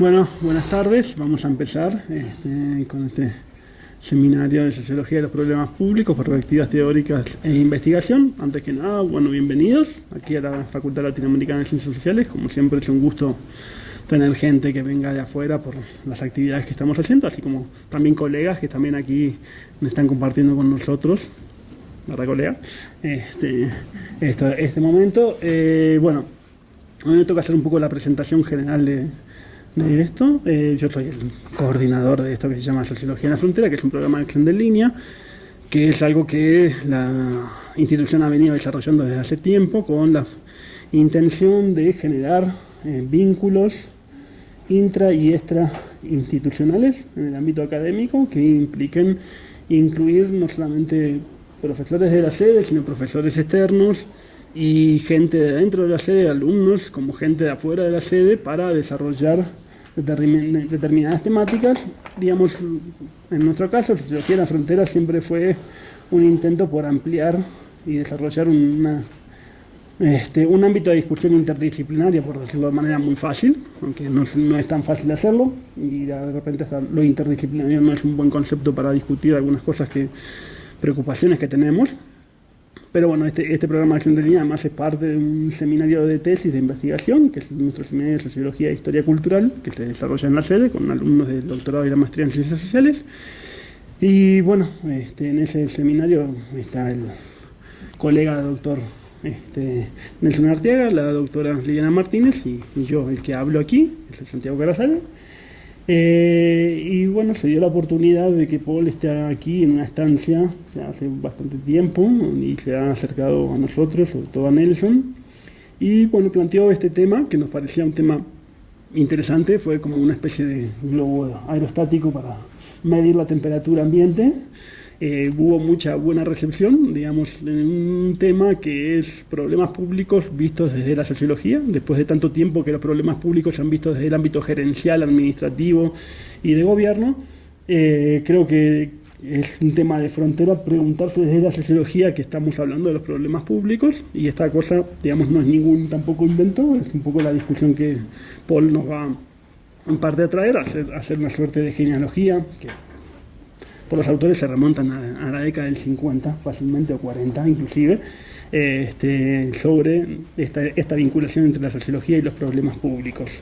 Bueno, buenas tardes. Vamos a empezar con este seminario de Sociología de los Problemas Públicos, Perspectivas Teóricas e Investigación. Antes que nada, bueno, bienvenidos aquí a la Facultad Latinoamericana de Ciencias Sociales. Como siempre, es un gusto tener gente que venga de afuera por las actividades que estamos haciendo, así como también colegas que también aquí me están compartiendo con nosotros. ¿Verdad, colega? Este momento. Bueno, a mí me toca hacer un poco la presentación general de esto. Yo soy el coordinador de esto que se llama Sociología en la Frontera, que es un programa de acción de línea, que es algo que la institución ha venido desarrollando desde hace tiempo con la intención de generar vínculos intra y extra institucionales en el ámbito académico que impliquen incluir no solamente profesores de la sede, sino profesores externos y gente de dentro de la sede, alumnos, como gente de afuera de la sede, para desarrollar determinadas temáticas. Digamos, en nuestro caso, Sociología en la Frontera siempre fue un intento por ampliar y desarrollar un ámbito de discusión interdisciplinaria, por decirlo de manera muy fácil, aunque no es tan fácil hacerlo, y de repente lo interdisciplinario no es un buen concepto para discutir algunas cosas preocupaciones que tenemos. Pero bueno, este programa de acción de línea además es parte de un seminario de tesis de investigación, que es nuestro seminario de Sociología e Historia Cultural, que se desarrolla en la sede con alumnos del doctorado y la maestría en Ciencias Sociales. Y bueno, en ese seminario está el colega doctor Nelson Arteaga, la doctora Liliana Martínez y yo, el que hablo aquí, es el Santiago Carasal. Y bueno, se dio la oportunidad de que Paul esté aquí en una estancia ya hace bastante tiempo y se ha acercado a nosotros, sobre todo a Nelson, y bueno, planteó este tema que nos parecía un tema interesante. Fue como una especie de globo aerostático para medir la temperatura ambiente. Hubo mucha buena recepción, digamos, en un tema que es problemas públicos vistos desde la sociología, después de tanto tiempo que los problemas públicos se han visto desde el ámbito gerencial, administrativo y de gobierno. Creo que es un tema de frontera preguntarse desde la sociología que estamos hablando de los problemas públicos, y esta cosa, digamos, no es ningún tampoco invento, es un poco la discusión que Paul nos va en parte a traer, hacer una suerte de genealogía que por los autores se remontan a la década del 50 fácilmente, o 40 inclusive, sobre esta vinculación entre la sociología y los problemas públicos.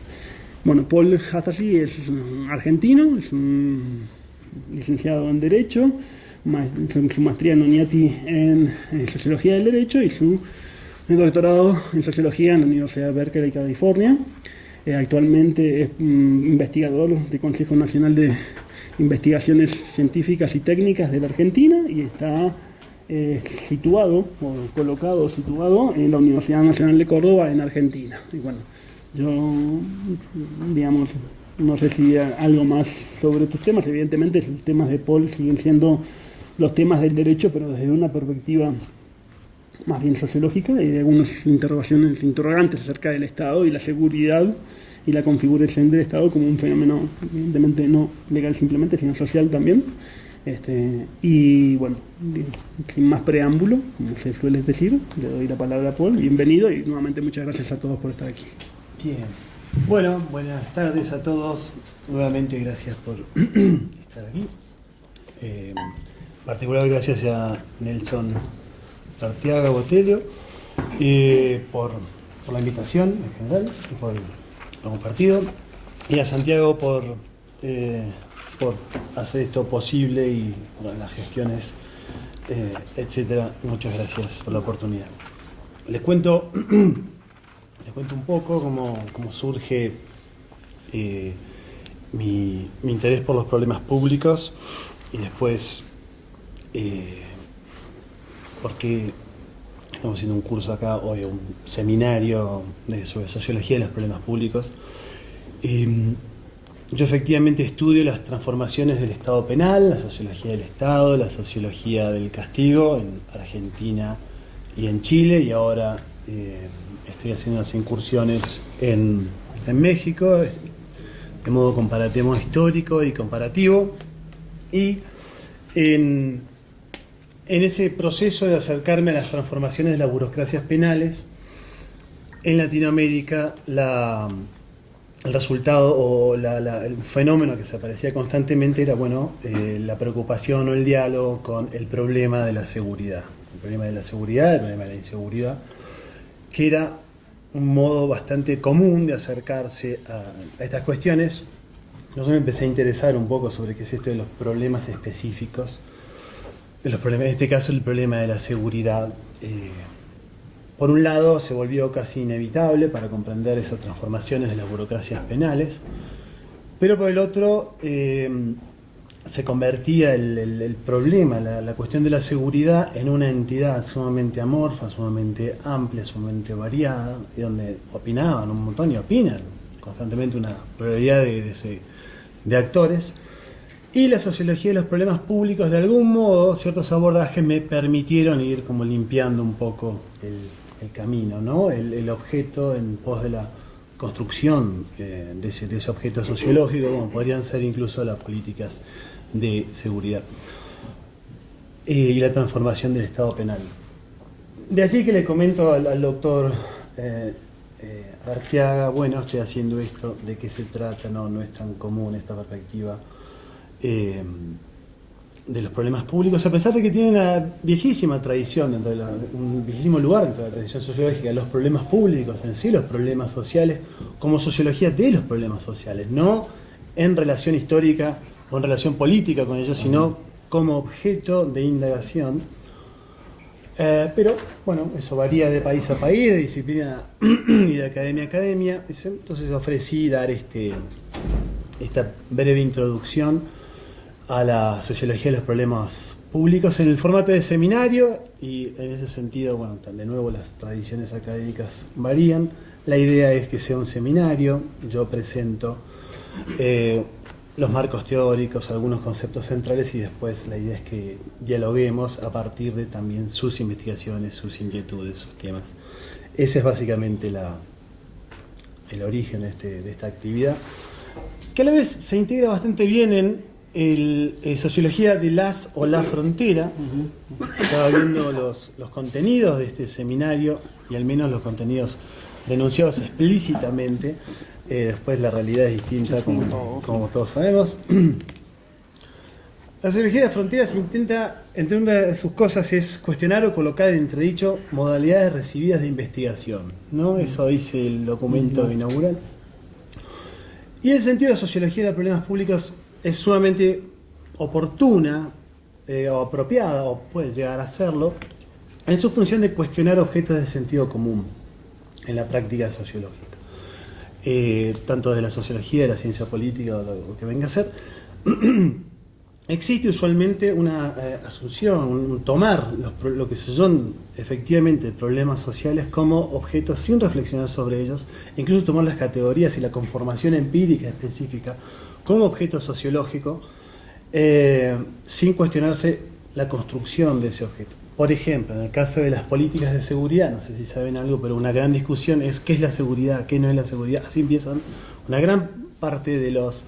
Bueno, Paul Hastassi es argentino, es un licenciado en Derecho, su maestría en Oñati en Sociología del Derecho y su doctorado en Sociología en la Universidad de Berkeley, California. Actualmente es investigador del Consejo Nacional de Investigaciones Científicas y Técnicas de la Argentina y está situado en la Universidad Nacional de Córdoba, en Argentina. Y bueno, yo, digamos, no sé si algo más sobre tus temas. Evidentemente los temas de Paul siguen siendo los temas del derecho, pero desde una perspectiva más bien sociológica, y de algunas interrogantes acerca del Estado y la seguridad y la configuración del Estado como un fenómeno evidentemente no legal simplemente, sino social también. Y bueno, sin más preámbulo, como se suele decir, le doy la palabra a Paul. Bienvenido y nuevamente muchas gracias a todos por estar aquí. Bien. Bueno, buenas tardes a todos. Nuevamente gracias por estar aquí. En particular gracias a Nelson Arteaga Botelho por la invitación en general y por lo compartido, y a Santiago por hacer esto posible y por las gestiones, etcétera. Muchas gracias por la oportunidad. Les cuento un poco cómo surge mi interés por los problemas públicos, y después por qué estamos haciendo un curso acá hoy, un seminario sobre sociología de los problemas públicos. Yo efectivamente estudio las transformaciones del Estado penal, la sociología del Estado, la sociología del castigo en Argentina y en Chile, y ahora estoy haciendo unas incursiones en México, de modo comparativo, histórico y comparativo, y en ese proceso de acercarme a las transformaciones de las burocracias penales, en Latinoamérica la el resultado o el fenómeno que se aparecía constantemente era, bueno, la preocupación o el diálogo con el problema de la seguridad. El problema de la seguridad, el problema de la inseguridad, que era un modo bastante común de acercarse a estas cuestiones. Yo me empecé a interesar un poco sobre qué es esto de los problemas específicos, de los problemas, en este caso el problema de la seguridad. Por un lado, se volvió casi inevitable para comprender esas transformaciones de las burocracias penales, pero por el otro, se convertía el problema, la cuestión de la seguridad, en una entidad sumamente amorfa, sumamente amplia, sumamente variada, y donde opinaban un montón y opinan constantemente una pluralidad de actores. Y la sociología de los problemas públicos, de algún modo, ciertos abordajes me permitieron ir como limpiando un poco el camino, ¿no? El objeto en pos de la construcción de ese objeto sociológico, como podrían ser incluso las políticas de seguridad y la transformación del Estado penal. De allí que le comento al doctor Arteaga, bueno, estoy haciendo esto, ¿de qué se trata? No es tan común esta perspectiva de los problemas públicos, a pesar de que tiene una viejísima tradición, un viejísimo lugar dentro de la tradición sociológica, los problemas públicos en sí, los problemas sociales, como sociología de los problemas sociales, no en relación histórica o en relación política con ellos, sino como objeto de indagación. Pero, bueno, eso varía de país a país, de disciplina y de academia a academia. Entonces ofrecí dar esta breve introducción a la sociología de los problemas públicos en el formato de seminario, y en ese sentido, bueno, de nuevo las tradiciones académicas varían. La idea es que sea un seminario, yo presento los marcos teóricos, algunos conceptos centrales, y después la idea es que dialoguemos a partir de también sus investigaciones, sus inquietudes, sus temas. Ese es básicamente el origen de esta actividad, que a la vez se integra bastante bien en sociología de las o la frontera. Estaba viendo los contenidos de este seminario, y al menos los contenidos denunciados explícitamente. Después la realidad es distinta, como todos sabemos. La sociología de las fronteras intenta, entre una de sus cosas, es cuestionar o colocar en entredicho modalidades recibidas de investigación, ¿no? Eso dice el documento inaugural. Y en el sentido de la sociología de los problemas públicos es sumamente oportuna o apropiada, o puede llegar a serlo, en su función de cuestionar objetos de sentido común en la práctica sociológica. Tanto de la sociología, de la ciencia política, o lo que venga a ser, existe usualmente una asunción, un tomar lo que son efectivamente problemas sociales como objetos sin reflexionar sobre ellos, incluso tomar las categorías y la conformación empírica específica como objeto sociológico, sin cuestionarse la construcción de ese objeto. Por ejemplo, en el caso de las políticas de seguridad, no sé si saben algo, pero una gran discusión es qué es la seguridad, qué no es la seguridad. Así empiezan una gran parte de los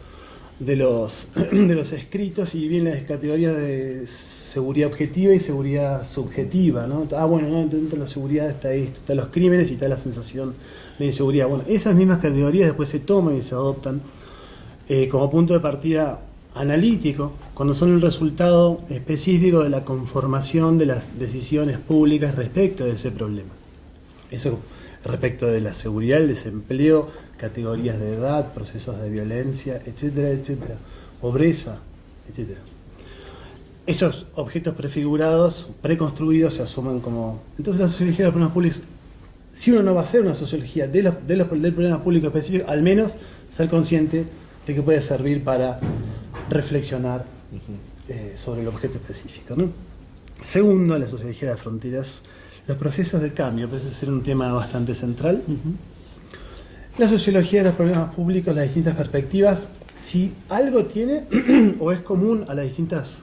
escritos, y bien las categorías de seguridad objetiva y seguridad subjetiva, ¿no? Bueno, no, dentro de la seguridad está esto, están los crímenes y está la sensación de inseguridad. Bueno, esas mismas categorías después se toman y se adoptan como punto de partida analítico, cuando son el resultado específico de la conformación de las decisiones públicas respecto de ese problema. Eso respecto de la seguridad, el desempleo, categorías de edad, procesos de violencia, etcétera, etcétera, pobreza, etcétera. Esos objetos prefigurados, preconstruidos, se asumen como... Entonces la sociología de los problemas públicos, si uno no va a hacer una sociología del problema público específico, al menos ser consciente de que puede servir para reflexionar sobre el objeto específico, ¿no? Segundo, la sociología de las fronteras, los procesos de cambio, parece ser un tema bastante central. La sociología de los problemas públicos, las distintas perspectivas, si algo tiene o es común a las distintas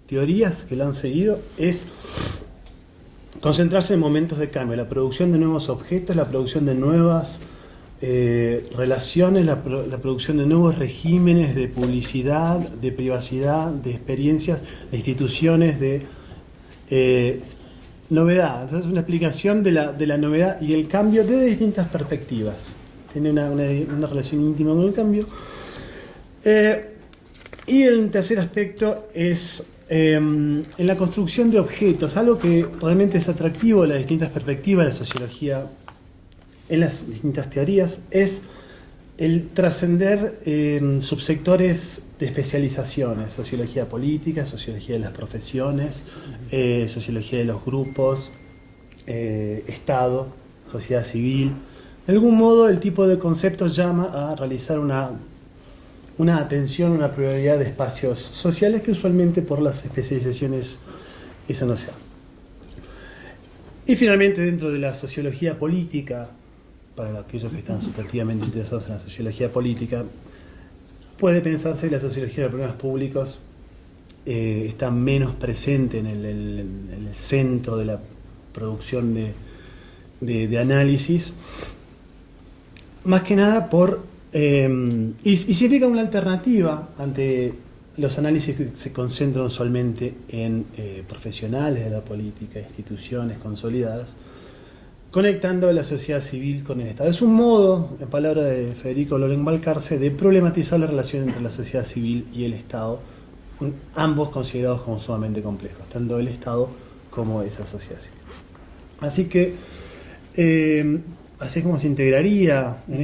teorías que lo han seguido, es concentrarse en momentos de cambio, la producción de nuevos objetos, la producción de nuevas relaciones, la producción de nuevos regímenes de publicidad, de privacidad, de experiencias, de instituciones, de novedad. Entonces, una explicación de la novedad y el cambio desde distintas perspectivas. tiene una relación íntima con el cambio. Y el tercer aspecto es en la construcción de objetos, algo que realmente es atractivo en las distintas perspectivas de la sociología, en las distintas teorías, es el trascender subsectores de especializaciones: sociología política, sociología de las profesiones, sociología de los grupos, Estado, sociedad civil. De algún modo, el tipo de conceptos llama a realizar una atención, una prioridad de espacios sociales que usualmente por las especializaciones eso no se da. Y finalmente, dentro de la sociología política, para aquellos que están sustantivamente interesados en la sociología política, puede pensarse que la sociología de los problemas públicos está menos presente en el centro de la producción de análisis, más que nada y significa una alternativa ante los análisis que se concentran usualmente en profesionales de la política, instituciones consolidadas, conectando a la sociedad civil con el Estado. Es un modo, en palabras de Federico Loren Balcarce, de problematizar la relación entre la sociedad civil y el Estado, ambos considerados como sumamente complejos, tanto el Estado como esa sociedad civil. Así que, así es como se integraría en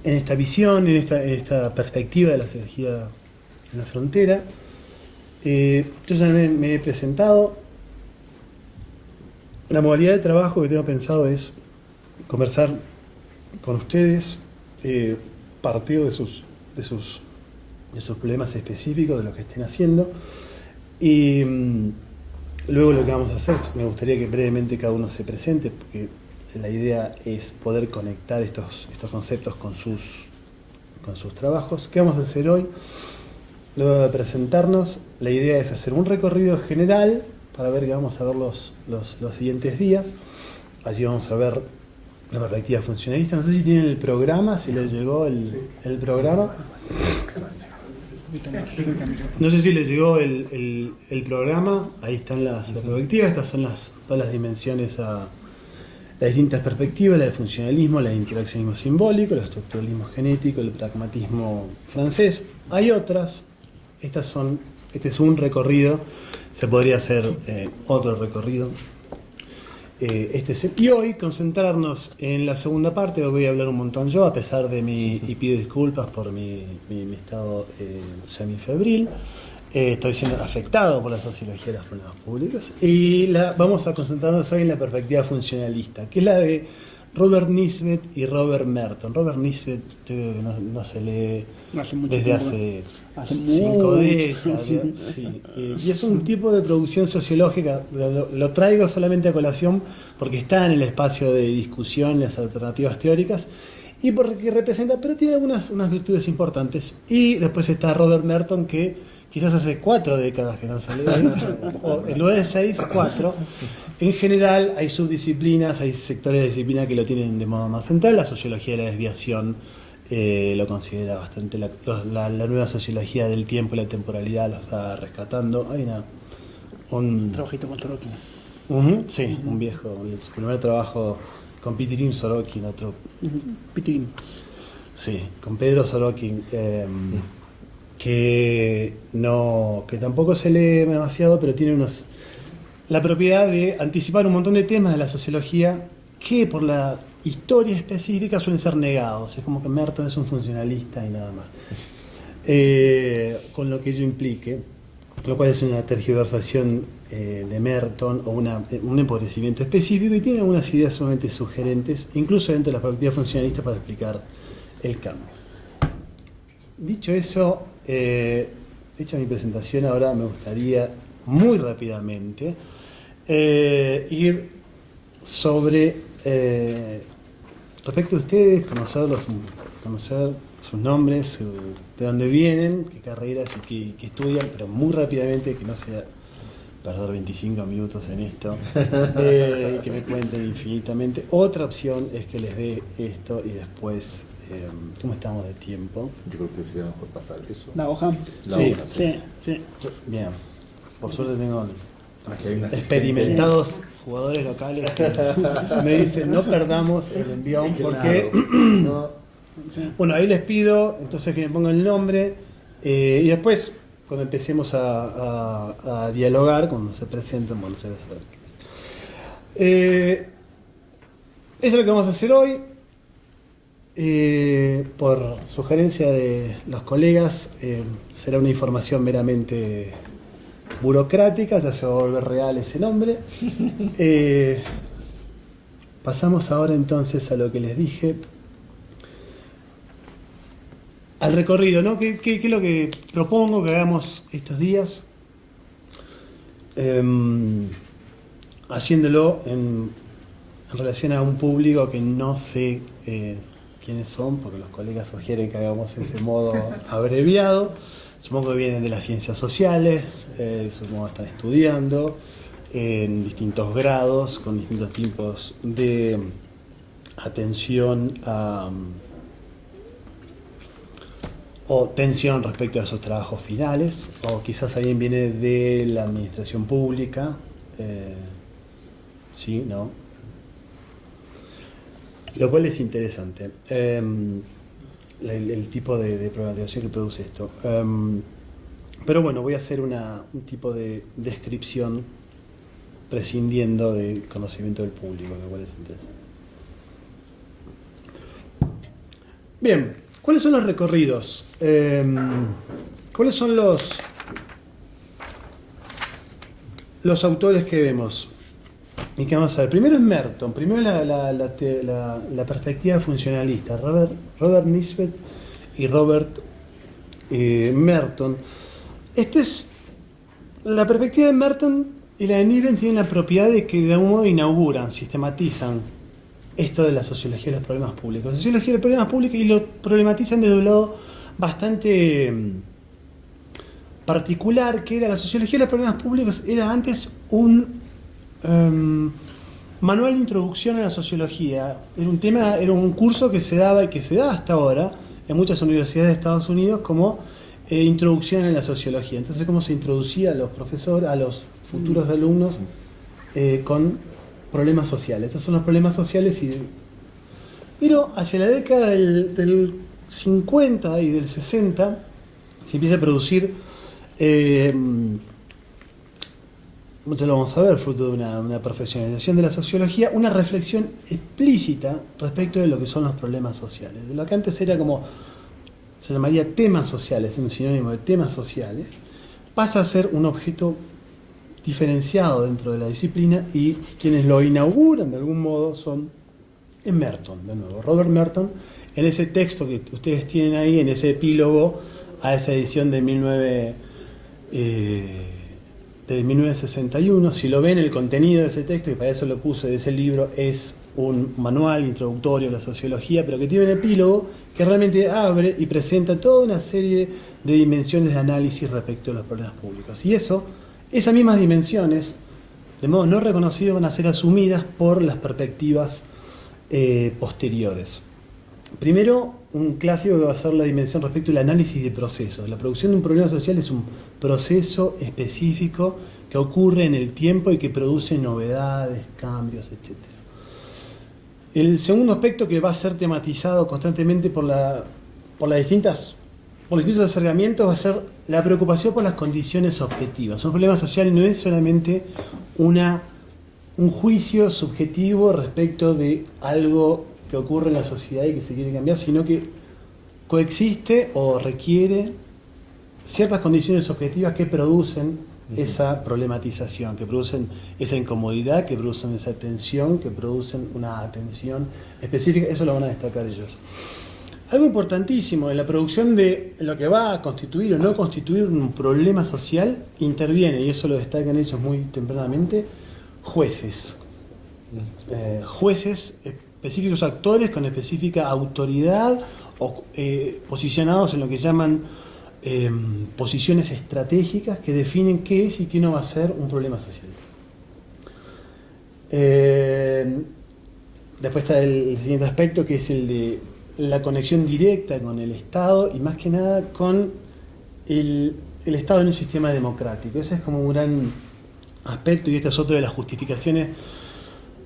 esta visión, en esta perspectiva de la sociología en la frontera. Yo ya me he presentado. La modalidad de trabajo que tengo pensado es conversar con ustedes, partir de sus problemas específicos, de lo que estén haciendo, y luego lo que vamos a hacer, me gustaría que brevemente cada uno se presente, porque la idea es poder conectar estos conceptos con sus trabajos. ¿Qué vamos a hacer hoy? Luego de presentarnos, la idea es hacer un recorrido general para ver qué vamos a ver los siguientes días. Allí vamos a ver la perspectiva funcionalista. No sé si tienen el programa, si les llegó el programa. No sé si les llegó el programa. Ahí están las perspectivas. Estas son todas las dimensiones a las distintas perspectivas: la del funcionalismo, la del interaccionismo simbólico, el estructuralismo genético, el pragmatismo francés. Hay otras. Este es un recorrido. Se podría hacer otro recorrido. Y hoy concentrarnos en la segunda parte. Hoy voy a hablar un montón yo, a pesar de y pido disculpas por mi estado semifebril. Estoy siendo afectado por la sociología de los problemas públicos. Y vamos a concentrarnos hoy en la perspectiva funcionalista, que es la de Robert Nisbet y Robert Merton. Robert Nisbet, yo creo que no se lee desde hace 5 décadas. Sí. Y es un tipo de producción sociológica, lo traigo solamente a colación porque está en el espacio de discusión, las alternativas teóricas, y porque representa, pero tiene unas virtudes importantes. Y después está Robert Merton, que quizás hace 4 décadas que no se lee, o en lugar de 6, 4. En general hay subdisciplinas, hay sectores de disciplina que lo tienen de modo más central. La sociología de la desviación lo considera bastante, la nueva sociología del tiempo y la temporalidad lo está rescatando. Hay un trabajito con Sorokin. Sí, un viejo, su primer trabajo con Pitirim Sorokin, otro. Pitirim. Sí, con Pedro Sorokin, que tampoco se lee demasiado, pero tiene la propiedad de anticipar un montón de temas de la sociología que por la historia específica suelen ser negados. Es como que Merton es un funcionalista y nada más. Con lo que ello implique, lo cual es una tergiversación de Merton o un empobrecimiento específico, y tiene algunas ideas sumamente sugerentes, incluso dentro de la perspectiva funcionalista, para explicar el cambio. Dicho eso, hecha mi presentación, ahora me gustaría muy rápidamente ir sobre respecto a ustedes, conocer sus nombres, de dónde vienen, qué carreras y qué estudian, pero muy rápidamente, que no sea perder 25 minutos en esto, que me cuenten infinitamente. Otra opción es que les dé esto y después, ¿cómo estamos de tiempo? Yo creo que sería mejor pasar eso. La hoja. Sí. Sí. Bien. Por suerte tengo experimentados jugadores locales que me dicen no perdamos el envión porque bueno, ahí les pido entonces que me pongan el nombre y después cuando empecemos a dialogar, cuando se presenten, bueno, se va a saber qué es. Eso es lo que vamos a hacer hoy. Por sugerencia de los colegas, será una información meramente burocrática, ya se va a volver real ese nombre. Pasamos ahora entonces a lo que les dije. Al recorrido, ¿no? ¿Qué es lo que propongo que hagamos estos días? Haciéndolo en relación a un público que no sé quiénes son, porque los colegas sugieren que hagamos ese modo abreviado. Supongo que vienen de las ciencias sociales, supongo que están estudiando en distintos grados, con distintos tipos de atención o tensión respecto a sus trabajos finales, o quizás alguien viene de la administración pública, sí, ¿no? Lo cual es interesante, el tipo de programación que produce esto. Pero bueno, voy a hacer un tipo de descripción prescindiendo del conocimiento del público, lo cual es interesante. Bien. ¿Cuáles son los recorridos? ¿Cuáles son los autores que vemos? ¿Y qué vamos a ver? Primero es Merton, primero la perspectiva funcionalista, Robert Nisbet y Robert Merton. La perspectiva de Merton y la de Nisbet tienen la propiedad de que de algún modo inauguran, sistematizan esto de la sociología de los problemas públicos. La sociología de los problemas públicos y lo problematizan desde un lado bastante particular, que era la sociología de los problemas públicos, era antes un manual de introducción a la sociología. Era un curso que se daba y que se da hasta ahora en muchas universidades de Estados Unidos como introducción a la sociología. Entonces, cómo se introducía a los profesores, a los futuros alumnos con problemas sociales. Estos son los problemas sociales. Pero hacia la década del 50 y del 60 se empieza a producir, ya lo vamos a ver, fruto de una profesionalización de la sociología, una reflexión explícita respecto de lo que son los problemas sociales. De lo que antes era como, se llamaría temas sociales, un sinónimo de temas sociales, pasa a ser un objeto diferenciado dentro de la disciplina, y quienes lo inauguran de algún modo son Merton, de nuevo, Robert Merton, en ese texto que ustedes tienen ahí, en ese epílogo a esa edición de 1961. Si lo ven, el contenido de ese texto, y para eso lo puse, de ese libro, es un manual introductorio a la sociología, pero que tiene un epílogo que realmente abre y presenta toda una serie de dimensiones de análisis respecto a los problemas públicos. Y esas mismas dimensiones, de modo no reconocido, van a ser asumidas por las perspectivas posteriores. Primero, un clásico que va a ser la dimensión respecto al análisis de procesos. La producción de un problema social es un proceso específico que ocurre en el tiempo y que produce novedades, cambios, etc. El segundo aspecto que va a ser tematizado constantemente por los distintos acercamientos va a ser la preocupación por las condiciones objetivas. Un problema social no es solamente un juicio subjetivo respecto de algo que ocurre en la sociedad y que se quiere cambiar, sino que coexiste o requiere ciertas condiciones objetivas que producen esa problematización, que producen esa incomodidad, que producen esa tensión, que producen una atención específica. Eso lo van a destacar ellos. Algo importantísimo en la producción de lo que va a constituir o no constituir un problema social, interviene, y eso lo destacan ellos muy tempranamente, jueces. Jueces, específicos actores con específica autoridad o posicionados en lo que llaman posiciones estratégicas que definen qué es y qué no va a ser un problema social. Después está el siguiente aspecto, que es el de la conexión directa con el Estado y más que nada con el Estado en un sistema democrático. Ese es como un gran aspecto, y esta es otra de las justificaciones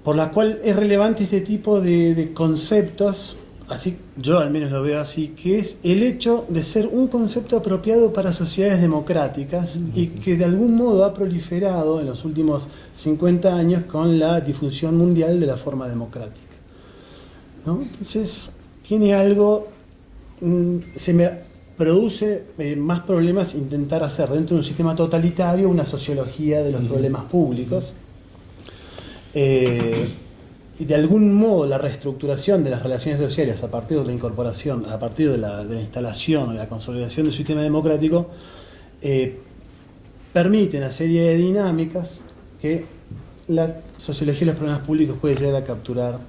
por la cual es relevante este tipo de conceptos, así yo al menos lo veo así, que es el hecho de ser un concepto apropiado para sociedades democráticas y que de algún modo ha proliferado en los últimos 50 años con la difusión mundial de la forma democrática, ¿no? Entonces tiene algo, se me produce más problemas intentar hacer dentro de un sistema totalitario una sociología de los problemas públicos. Y de algún modo la reestructuración de las relaciones sociales a partir de la incorporación, a partir de la instalación o de la consolidación del sistema democrático, permite una serie de dinámicas que la sociología de los problemas públicos puede llegar a capturar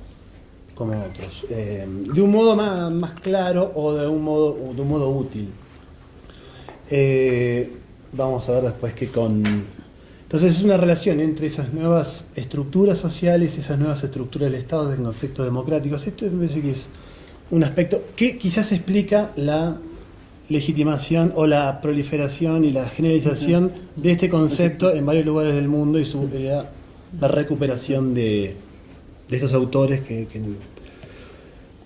como otros, de un modo más claro o de un modo útil. Vamos a ver después que entonces es una relación entre esas nuevas estructuras sociales, esas nuevas estructuras del Estado en contextos democráticos. Esto me parece que es un aspecto que quizás explica la legitimación o la proliferación y la generalización de este concepto en varios lugares del mundo y la recuperación de estos autores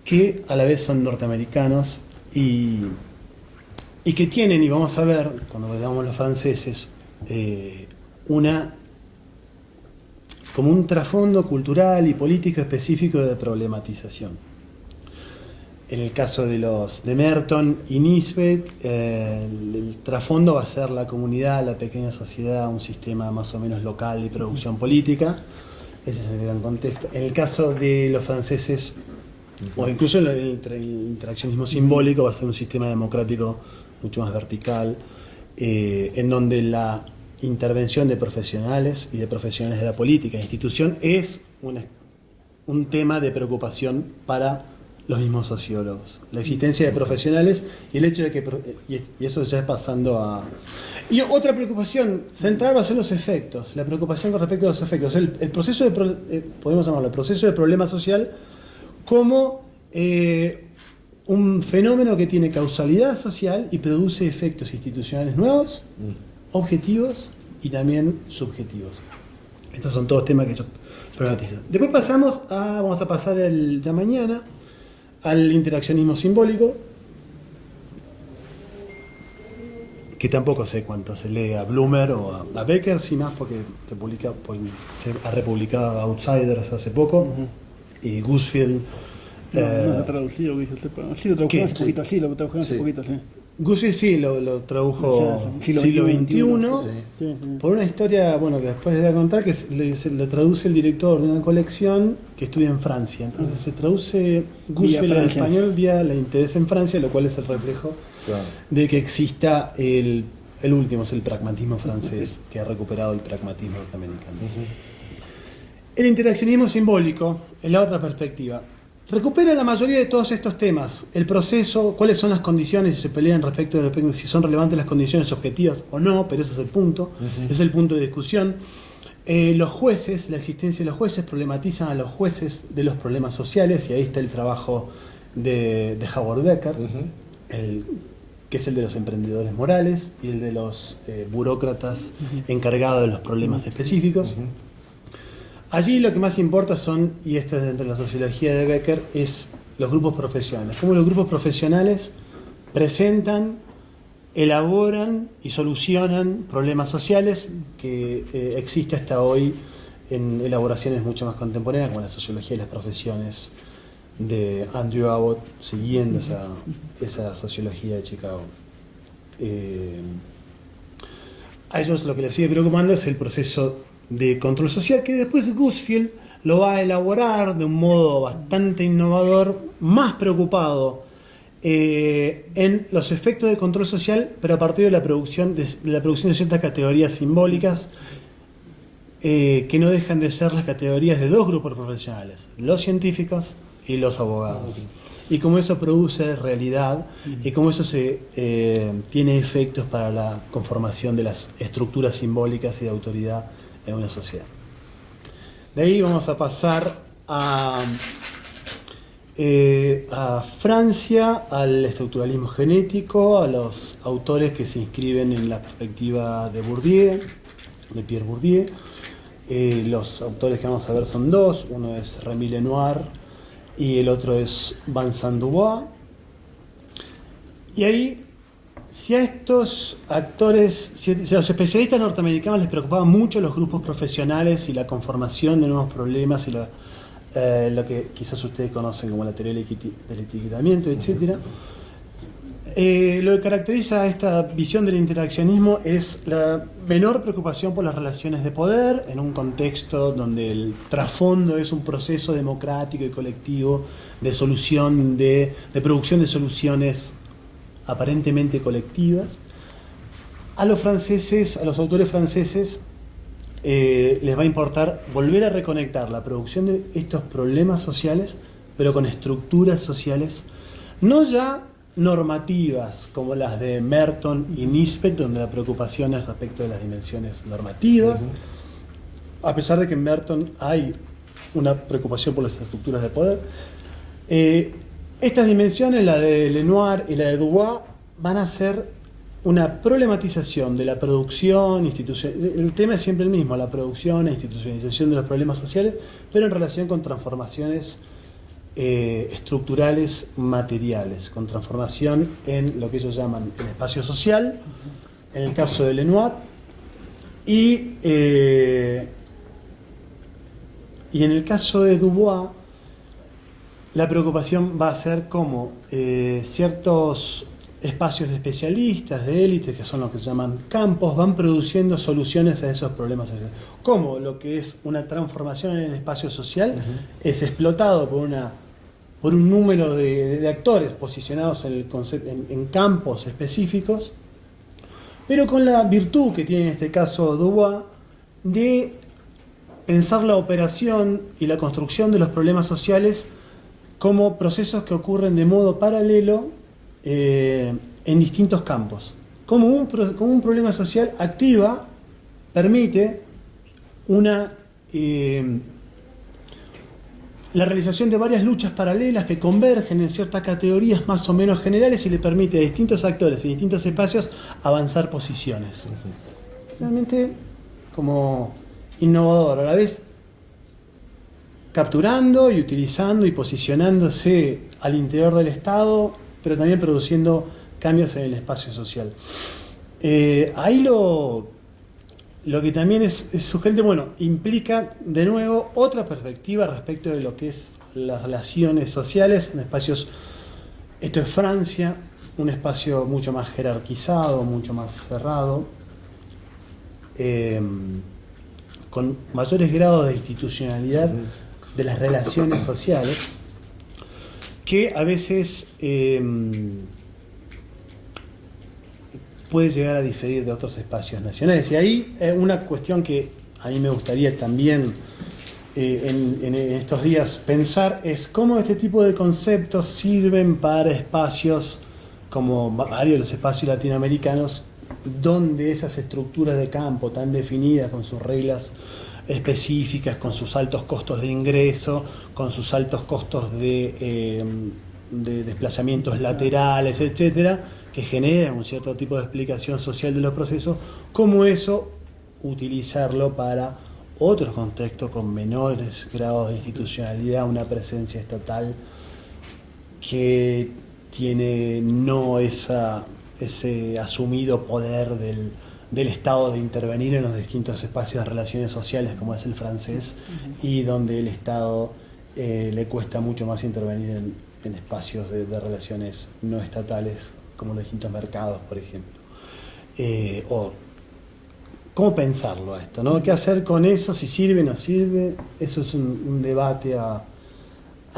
que a la vez son norteamericanos y que tienen, y vamos a ver cuando veamos los franceses, como un trasfondo cultural y político específico de problematización. En el caso de Merton y Nisbet, el trasfondo va a ser la comunidad, la pequeña sociedad, un sistema más o menos local y producción política. Ese es el gran contexto. En el caso de los franceses, o incluso el interaccionismo simbólico, va a ser un sistema democrático mucho más vertical, en donde la intervención de profesionales y de profesionales de la política e institución es un tema de preocupación para los mismos sociólogos. La existencia de profesionales y el hecho de que, y eso ya es pasando a... Y otra preocupación central va a ser los efectos, la preocupación con respecto a los efectos. El proceso podemos llamarlo el proceso de problema social como un fenómeno que tiene causalidad social y produce efectos institucionales nuevos, objetivos y también subjetivos. Estos son todos temas que yo problematizo. Después vamos a pasar ya mañana al interaccionismo simbólico, que tampoco sé cuánto se lee a Blumer o a Becker, sin más porque se ha republicado Outsiders hace poco, y Gusfield. No está traducido, sí lo tradujeron hace poquito, sí, lo tradujeron hace poquito, sí. Gusfield sí lo tradujo siglo XXI, por una historia, bueno, que después le voy a contar, que le traduce el director de una colección que estudia en Francia. Entonces se traduce Gusfield en español vía la interés en Francia, lo cual es el reflejo de que exista el último, es el pragmatismo francés, que ha recuperado el pragmatismo norteamericano. El interaccionismo simbólico es la otra perspectiva. Recupera la mayoría de todos estos temas, el proceso, cuáles son las condiciones, si se pelean respecto de si son relevantes las condiciones objetivas o no, pero ese es el punto, es el punto de discusión. Los jueces, la existencia de los jueces, problematizan a los jueces de los problemas sociales, y ahí está el trabajo de Howard Becker, que es el de los emprendedores morales y el de los burócratas encargados de los problemas específicos. Allí lo que más importa son, y esta es dentro de la sociología de Becker, es los grupos profesionales. Cómo los grupos profesionales presentan, elaboran y solucionan problemas sociales que existe hasta hoy en elaboraciones mucho más contemporáneas, como la sociología de las profesiones de Andrew Abbott, siguiendo esa sociología de Chicago. A ellos lo que les sigue preocupando es el proceso de control social, que después Gusfield lo va a elaborar de un modo bastante innovador, más preocupado en los efectos de control social, pero a partir de la producción de ciertas categorías simbólicas que no dejan de ser las categorías de dos grupos profesionales, los científicos y los abogados. Y cómo eso produce realidad y cómo eso tiene efectos para la conformación de las estructuras simbólicas y de autoridad en una sociedad. De ahí vamos a pasar a Francia, al estructuralismo genético, a los autores que se inscriben en la perspectiva de Bourdieu, de Pierre Bourdieu. Los autores que vamos a ver son dos, uno es Rémy Lenoir y el otro es Vincent Dubois. Y ahí, si a estos actores, si a los especialistas norteamericanos les preocupaban mucho los grupos profesionales y la conformación de nuevos problemas y lo que quizás ustedes conocen como la teoría del etiquetamiento, etc. Lo que caracteriza a esta visión del interaccionismo es la menor preocupación por las relaciones de poder en un contexto donde el trasfondo es un proceso democrático y colectivo de solución, de producción de soluciones aparentemente colectivas. A los franceses, a los autores franceses, les va a importar volver a reconectar la producción de estos problemas sociales, pero con estructuras sociales, no ya normativas como las de Merton y Nisbet, donde la preocupación es respecto de las dimensiones normativas, a pesar de que en Merton hay una preocupación por las estructuras de poder. Estas dimensiones, la de Lenoir y la de Dubois, van a ser una problematización de la producción, el tema es siempre el mismo, la producción e institucionalización de los problemas sociales, pero en relación con transformaciones estructurales materiales, con transformación en lo que ellos llaman el espacio social, en el caso de Lenoir, y en el caso de Dubois, la preocupación va a ser cómo ciertos espacios de especialistas, de élites, que son los que se llaman campos, van produciendo soluciones a esos problemas sociales. Cómo lo que es una transformación en el espacio social es explotado por un número de actores posicionados en campos específicos, pero con la virtud que tiene en este caso Dubois de pensar la operación y la construcción de los problemas sociales como procesos que ocurren de modo paralelo en distintos campos. Como un problema social activa, permite la realización de varias luchas paralelas que convergen en ciertas categorías más o menos generales y le permite a distintos actores y distintos espacios avanzar posiciones. Realmente como innovador, a la vez capturando y utilizando y posicionándose al interior del Estado, pero también produciendo cambios en el espacio social. Ahí lo que también es sugerente, bueno, implica de nuevo otra perspectiva respecto de lo que es las relaciones sociales en espacios. Esto es Francia, un espacio mucho más jerarquizado, mucho más cerrado, con mayores grados de institucionalidad de las relaciones sociales, que a veces puede llegar a diferir de otros espacios nacionales. Y ahí una cuestión que a mí me gustaría también en estos días pensar es cómo este tipo de conceptos sirven para espacios como varios de los espacios latinoamericanos, donde esas estructuras de campo tan definidas con sus reglas específicas, con sus altos costos de ingreso, con sus altos costos de desplazamientos laterales, etcétera, que generan un cierto tipo de explicación social de los procesos, cómo eso utilizarlo para otros contextos con menores grados de institucionalidad, una presencia estatal que tiene no ese asumido poder del Estado de intervenir en los distintos espacios de relaciones sociales como es el francés, y donde el Estado le cuesta mucho más intervenir en espacios de relaciones no estatales como los distintos mercados, por ejemplo. O cómo pensarlo a esto, ¿no? ¿Qué hacer con eso? Si sirve o no sirve, eso es un debate a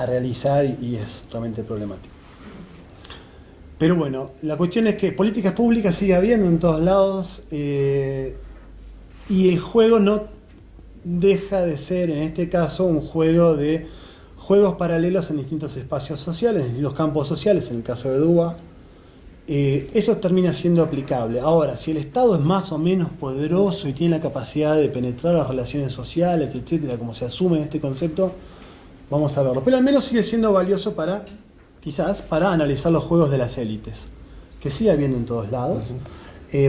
realizar y es realmente problemático. Pero bueno, la cuestión es que políticas públicas sigue habiendo en todos lados, y el juego no deja de ser, en este caso, un juego de juegos paralelos en distintos espacios sociales, en distintos campos sociales, en el caso de Dubois. Eso termina siendo aplicable. Ahora, si el Estado es más o menos poderoso y tiene la capacidad de penetrar las relaciones sociales, etcétera, como se asume en este concepto, vamos a verlo. Pero al menos sigue siendo valioso quizás para analizar los juegos de las élites, que sigue habiendo en todos lados.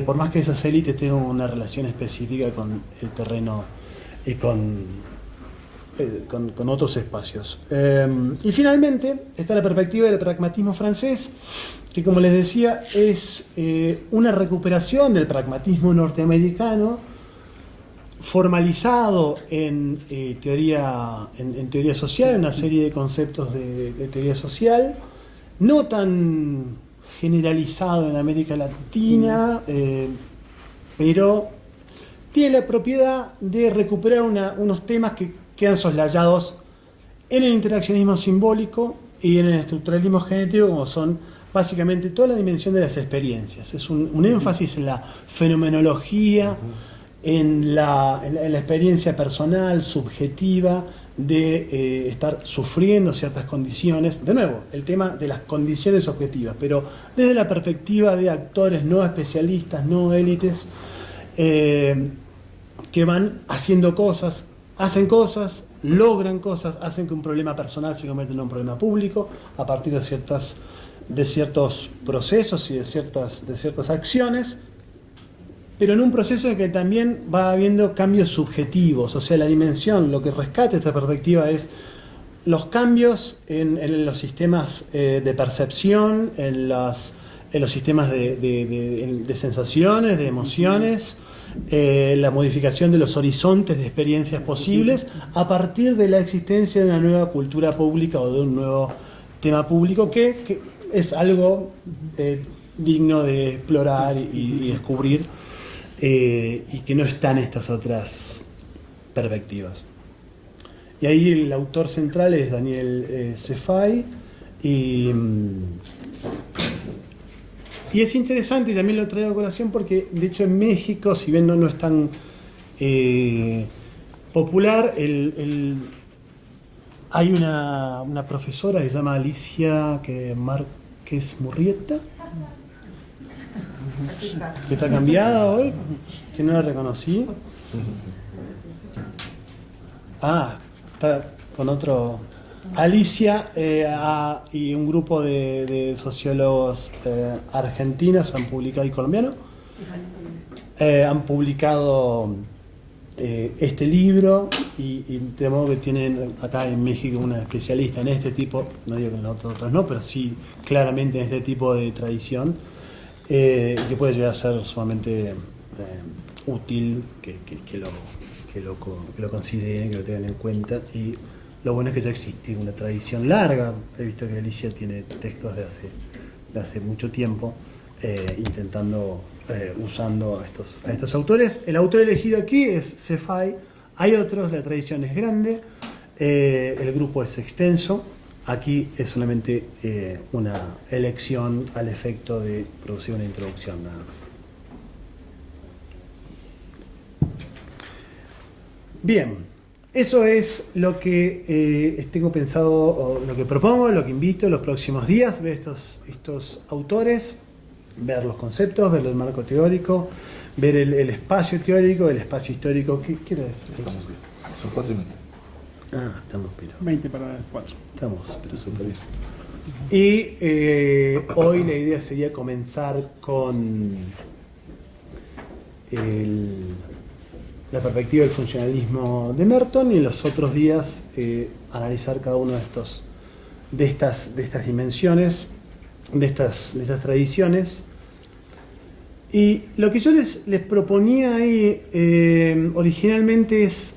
por más que esas élites tengan una relación específica con el terreno y con otros espacios. Y finalmente está la perspectiva del pragmatismo francés, que como les decía es una recuperación del pragmatismo norteamericano formalizado en teoría social, una serie de conceptos de teoría social, no tan generalizado en América Latina, pero tiene la propiedad de recuperar unos temas que quedan soslayados en el interaccionismo simbólico y en el estructuralismo genético, como son básicamente toda la dimensión de las experiencias. Es un énfasis en la fenomenología, en la experiencia personal, subjetiva, de estar sufriendo ciertas condiciones. De nuevo, el tema de las condiciones objetivas, pero desde la perspectiva de actores no especialistas, no élites, que van haciendo cosas, hacen cosas, logran cosas, hacen que un problema personal se convierta en un problema público a partir de ciertos procesos y de ciertas acciones, pero en un proceso en que también va habiendo cambios subjetivos. O sea, la dimensión, lo que rescata esta perspectiva es los cambios en los sistemas de percepción, en los sistemas de sensaciones, de emociones, la modificación de los horizontes de experiencias posibles a partir de la existencia de una nueva cultura pública o de un nuevo tema público que es algo digno de explorar y descubrir, y que no están estas otras perspectivas. Y ahí el autor central es Daniel Sefai, y es interesante, y también lo traigo a colación porque de hecho en México, si bien no es tan popular, hay una profesora que se llama Alicia Márquez Murrieta, que está cambiada hoy, que no la reconocí. Está con otro. Alicia y un grupo de sociólogos argentinos han publicado, y colombianos, han publicado este libro, y de modo que tienen acá en México una especialista en este tipo, no digo que en los otros no, pero sí claramente en este tipo de tradición, que puede llegar a ser sumamente útil que lo consideren, que lo tengan en cuenta. Y lo bueno es que ya existe una tradición larga. He visto que Alicia tiene textos de hace mucho tiempo, usando a estos autores. El autor elegido aquí es Sefai. Hay otros, la tradición es grande, el grupo es extenso. Aquí es solamente una elección al efecto de producir una introducción, nada más. Bien, eso es lo que tengo pensado, o lo que propongo, lo que invito en los próximos días: ver estos autores, ver los conceptos, ver el marco teórico, ver el espacio teórico, el espacio histórico. ¿Qué quiero decir? Estamos bien. Son 4:30. Estamos, pero 20 para las 4. estamos, pero súper bien. Y hoy la idea sería comenzar con la perspectiva del funcionalismo de Merton, y en los otros días analizar cada uno de estas dimensiones, de estas tradiciones. Y lo que yo les proponía ahí originalmente es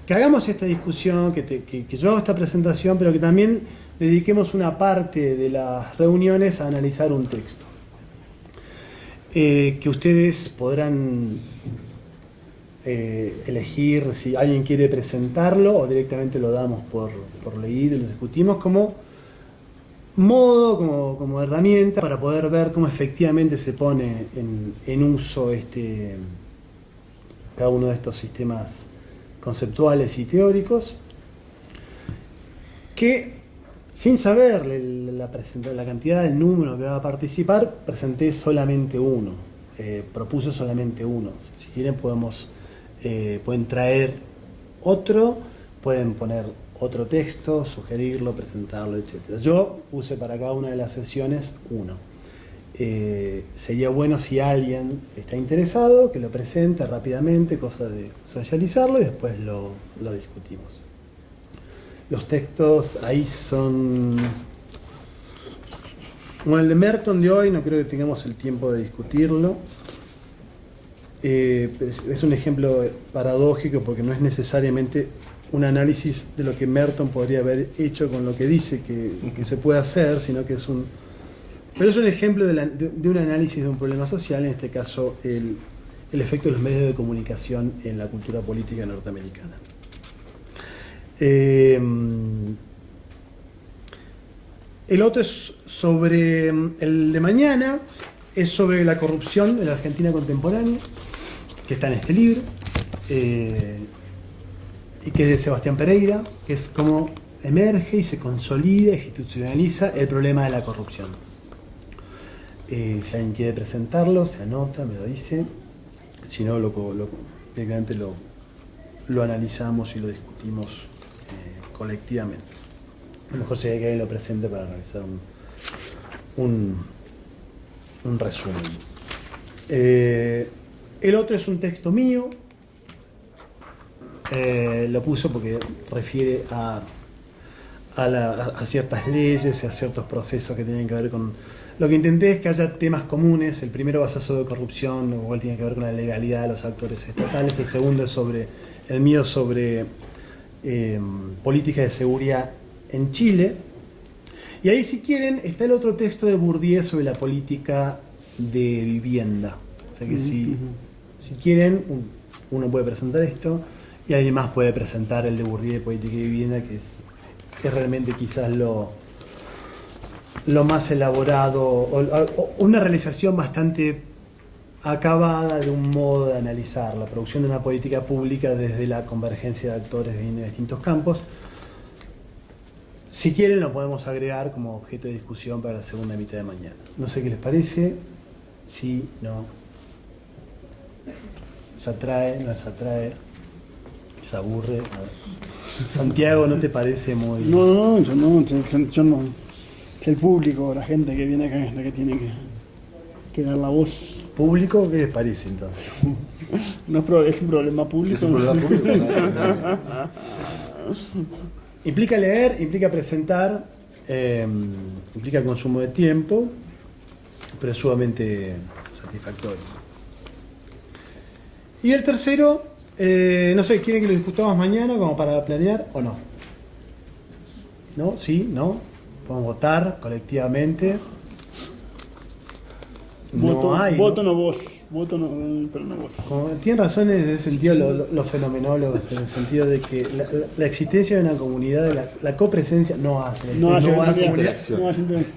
que hagamos esta discusión, que yo haga esta presentación, pero que también dediquemos una parte de las reuniones a analizar un texto. Que ustedes podrán elegir si alguien quiere presentarlo o directamente lo damos por leído y lo discutimos como modo, como herramienta para poder ver cómo efectivamente se pone en uso cada uno de estos sistemas conceptuales y teóricos, que sin saber la cantidad del número que va a participar, presenté solamente uno, propuse solamente uno. Si quieren pueden traer otro, pueden poner otro texto, sugerirlo, presentarlo, etc. Yo puse para cada una de las sesiones uno. sería bueno si alguien está interesado que lo presente rápidamente, cosa de socializarlo y después lo discutimos. Los textos ahí son... Bueno, el de Merton de hoy no creo que tengamos el tiempo de discutirlo. Es un ejemplo paradójico porque no es necesariamente un análisis de lo que Merton podría haber hecho con lo que dice que se puede hacer, sino que es un... Pero es un ejemplo de un análisis de un problema social, en este caso el efecto de los medios de comunicación en la cultura política norteamericana. El otro es sobre el de mañana, es sobre la corrupción en la Argentina contemporánea, que está en este libro, y que es de Sebastián Pereira, que es cómo emerge y se consolida, institucionaliza el problema de la corrupción. Si alguien quiere presentarlo, se anota, me lo dice, si no, directamente lo analizamos y lo discutimos colectivamente. A lo mejor sería que alguien lo presente para realizar un resumen. El otro es un texto mío, lo puso porque refiere a ciertas leyes y a ciertos procesos que tienen que ver con... Lo que intenté es que haya temas comunes. El primero va a ser sobre corrupción, lo cual tiene que ver con la legalidad de los actores estatales. El segundo es el mío sobre política de seguridad en Chile. Y ahí, si quieren, está el otro texto de Bourdieu sobre la política de vivienda. O sea que si quieren, uno puede presentar esto y alguien más puede presentar el de Bourdieu de política de vivienda, que es realmente quizás lo más elaborado, o una realización bastante acabada de un modo de analizar la producción de una política pública desde la convergencia de actores de distintos campos. Si quieren, lo podemos agregar como objeto de discusión para la segunda mitad de mañana. No sé qué les parece. Sí, no. ¿Se atrae? ¿No se atrae? ¿Se aburre? Santiago, ¿no te parece muy...? No, yo no. Es el público, la gente que viene acá es la que tiene que dar la voz. ¿Público? ¿Qué les parece entonces? No es un problema público. Es un problema público. Implica leer, implica presentar, implica consumo de tiempo, pero es sumamente satisfactorio. Y el tercero, no sé, ¿quieren que lo discutamos mañana como para planear o no? ¿No? ¿Sí? ¿No? Podemos votar colectivamente. Voto no vos. Voto no, pero no vos. Tienen razón en ese sentido los fenomenólogos, en el sentido de que la existencia de una comunidad, la copresencia, no hace interacción,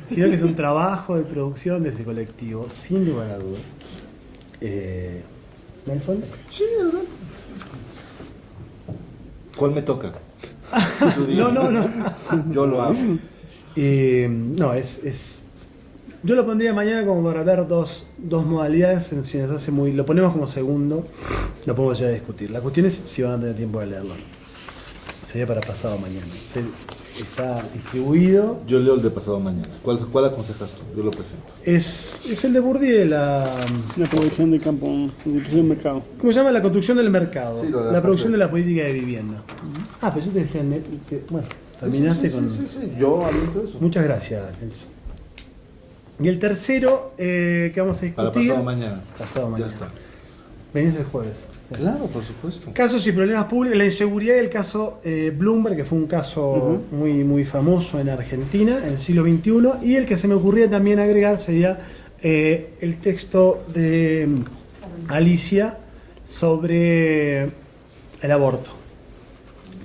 sino que es un trabajo de producción de ese colectivo, sin lugar a dudas. ¿Nelson? Sí, ¿verdad? ¿Cuál me toca? No. Yo lo hago. No, yo lo pondría mañana como para ver dos modalidades. Si nos hace lo ponemos como segundo, lo podemos ya discutir. La cuestión es si van a tener tiempo de leerlo. Sería para pasado mañana. Está distribuido. Yo leo el de pasado mañana. ¿Cuál aconsejas tú? Yo lo presento. Es el de Bourdieu, la producción de campo, la construcción del mercado. ¿Cómo se llama? La construcción del mercado. Sí, la producción de la política de vivienda. Pero yo te decía, bueno, terminaste con... Sí. Yo aliento eso. Muchas gracias, Nelson. Y el tercero que vamos a discutir... Para pasado mañana. Pasado mañana. Ya está. Venís el jueves. Claro, por supuesto. Casos y problemas públicos, la inseguridad y el caso Bloomberg, que fue un caso muy, muy famoso en Argentina en el siglo XXI, y el que se me ocurría también agregar sería el texto de Alicia sobre el aborto.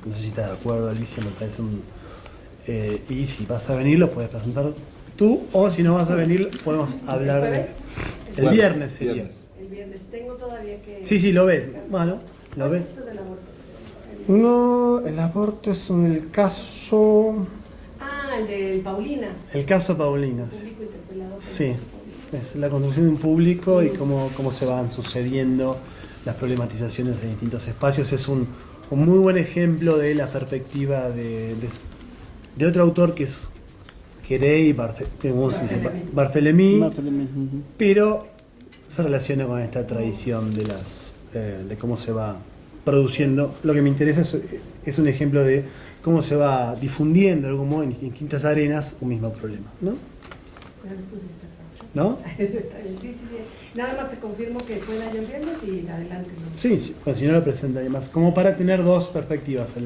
No sé si estás de acuerdo, Alicia, me parece y si vas a venir lo puedes presentar tú, o si no vas a venir podemos hablar de... El viernes sería. El viernes. Tengo todavía que... Sí, lo ves. Bueno, lo ves. Esto del aborto. No, el aborto es el caso... El de Paulina. El caso Paulina, sí. Público interpelado. Sí, es la construcción de un público y cómo se van sucediendo las problematizaciones en distintos espacios. Es un muy buen ejemplo de la perspectiva de otro autor que es Querey, Barthélemy, Ujú. pero se relaciona con esta tradición de cómo se va produciendo. Lo que me interesa es un ejemplo de cómo se va difundiendo de algún modo en distintas arenas un mismo problema, ¿no? ¿No? Sí, sí, sí. Nada más te confirmo que fue de John Viernes y adelante. ¿No? Sí, pues si no lo presenta además, como para tener dos perspectivas,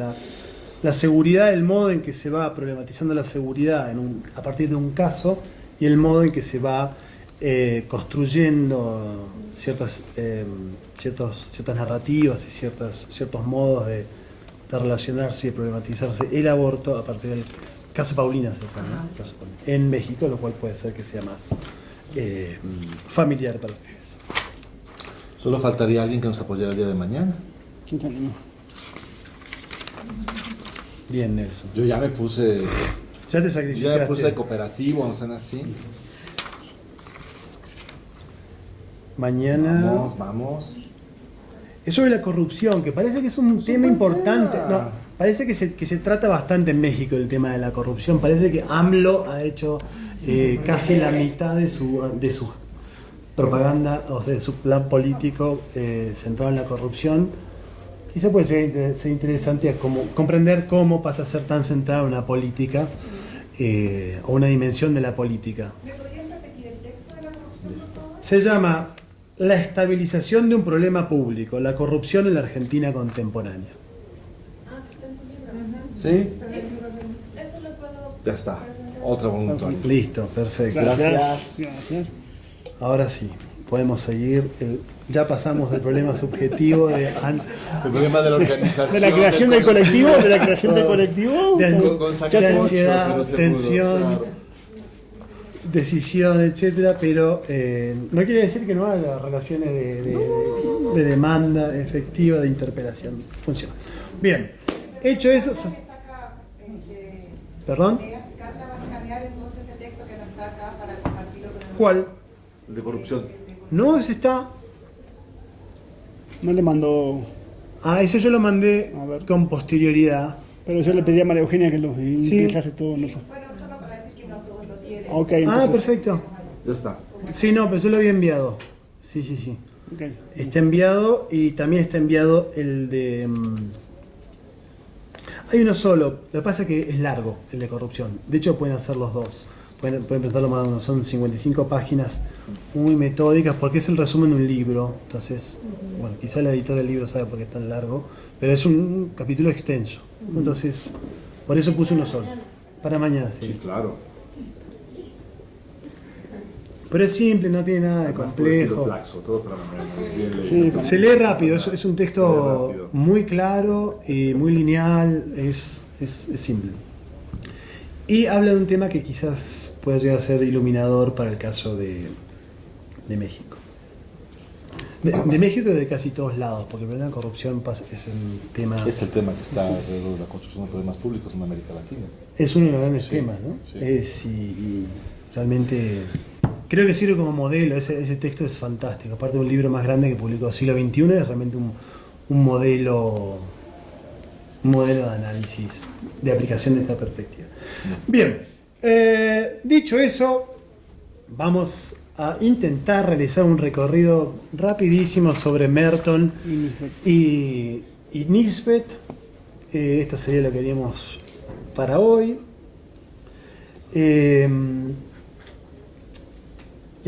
la seguridad, el modo en que se va problematizando la seguridad a partir de un caso y el modo en que se va construyendo ciertas narrativas y ciertos modos de relacionarse y problematizarse el aborto a partir del caso Paulina, se llama, ¿no? Caso Paulina, en México, lo cual puede ser que sea más familiar para ustedes. Solo faltaría alguien que nos apoyara el día de mañana. ¿Quién sabe, no? Bien, Nelson. Yo ya me puse. Ya te Yo sacrificaste. ya me puse de cooperativo, no sean así. Mañana. Vamos. Es sobre la corrupción, que parece que es un tema importante. No, parece que se trata bastante en México el tema de la corrupción. Parece que AMLO ha hecho casi la mitad de su propaganda, o sea, de su plan político centrado en la corrupción. Quizá puede ser interesante comprender cómo pasa a ser tan centrado en una política o una dimensión de la política. ¿Me podrían repetir el texto de la corrupción, por favor? Se llama La estabilización de un problema público, la corrupción en la Argentina contemporánea. Ah, está en tu libro. ¿Sí? Eso lo puedo... Ya está. Otra voluntaria. Listo, perfecto. Gracias. Ahora sí, podemos seguir. Ya pasamos del problema subjetivo El problema de la organización. De la creación del colectivo, Con sacar de ocho, ansiedad, pero se pudo, tensión, claro. decisión, etcétera, pero no quiere decir que no haya relaciones de demanda efectiva, de interpelación. Funciona. Bien, hecho eso. ¿Perdón? Carla va a cambiar entonces el texto que nos está acá para compartirlo con el... ¿Cuál? El de corrupción. No, ese está. No le mandó. Ah, eso yo lo mandé A ver. con posterioridad. Pero yo le pedí a María Eugenia que Sí. que hace todo. No sé. Bueno, solo para decir que no todos lo tienen. Ok, Ah, entonces. perfecto. Ya está. Sí, no, pero yo lo había enviado. Sí. Ok. Está enviado y también está enviado el de... hay uno solo, lo que pasa es que es largo, el de corrupción. De hecho pueden hacer los dos. Pueden presentarlo más uno. Son 55 páginas muy metódicas porque es el resumen de un libro. Entonces, bueno, quizá el editor del libro sabe por qué es tan largo, pero es un capítulo extenso. Entonces, por eso puse uno solo. Para mañana, sí. Sí, claro. Pero es simple, no tiene nada de Además, por estilo complejo. Flaxo, todo para mañana. Bien leído. Se lee rápido, es un Se lee texto rápido. muy claro, muy lineal, es simple. Y habla de un tema que quizás pueda llegar a ser iluminador para el caso de México. De México y de casi todos lados, porque el problema de la corrupción es un tema, Es el tema que está alrededor de la construcción de problemas públicos en América Latina. es uno de los grandes Sí, temas, ¿no? sí. Y realmente creo que sirve como modelo, ese texto es fantástico, aparte de un libro más grande que publicó Siglo XXI, es realmente un modelo de análisis, de aplicación de esta perspectiva. Bien, dicho eso, vamos a intentar realizar un recorrido rapidísimo sobre Merton y Nisbet. Esto sería lo que haríamos para hoy. Y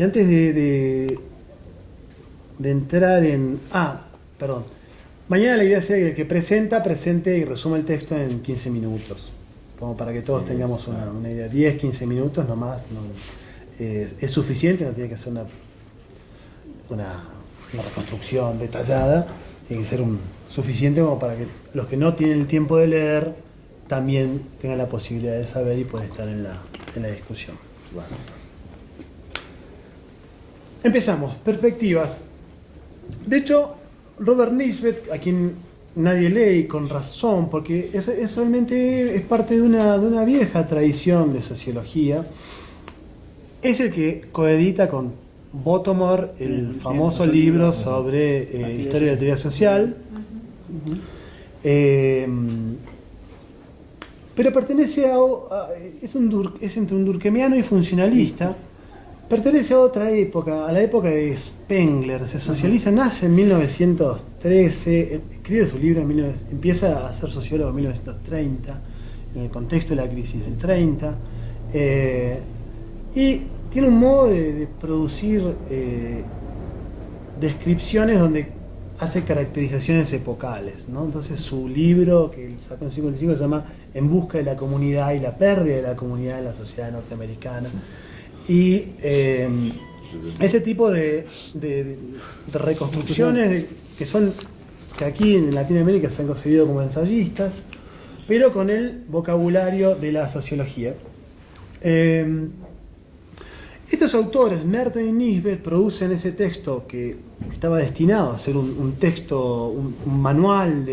antes de entrar en... perdón. Mañana la idea sería que el que presente y resuma el texto en 15 minutos. Como para que todos tengamos una idea. 10, 15 minutos nomás. Es suficiente, no tiene que ser una reconstrucción detallada. Tiene que ser suficiente como para que los que no tienen el tiempo de leer también tengan la posibilidad de saber y poder estar en la discusión. Bueno. Empezamos, perspectivas. De hecho, Robert Nisbet, a quien nadie lee con razón, porque es realmente parte de una vieja tradición de sociología, es el que coedita con Bottomore el famoso libro sobre historia de la teoría social. pero pertenece es entre un durkheimiano y funcionalista. Pertenece a otra época, a la época de Spengler. Se socializa, nace en 1913, escribe su libro empieza a ser sociólogo en 1930, en el contexto de la crisis del 30, y tiene un modo de producir descripciones donde hace caracterizaciones epocales, ¿no? Entonces su libro, que él sacó en 1955, se llama En busca de la comunidad y la pérdida de la comunidad en la sociedad norteamericana. Y ese tipo de reconstrucciones que aquí en Latinoamérica se han concebido como ensayistas, pero con el vocabulario de la sociología. Estos autores, Merton y Nisbet, producen ese texto que estaba destinado a ser un texto, un manual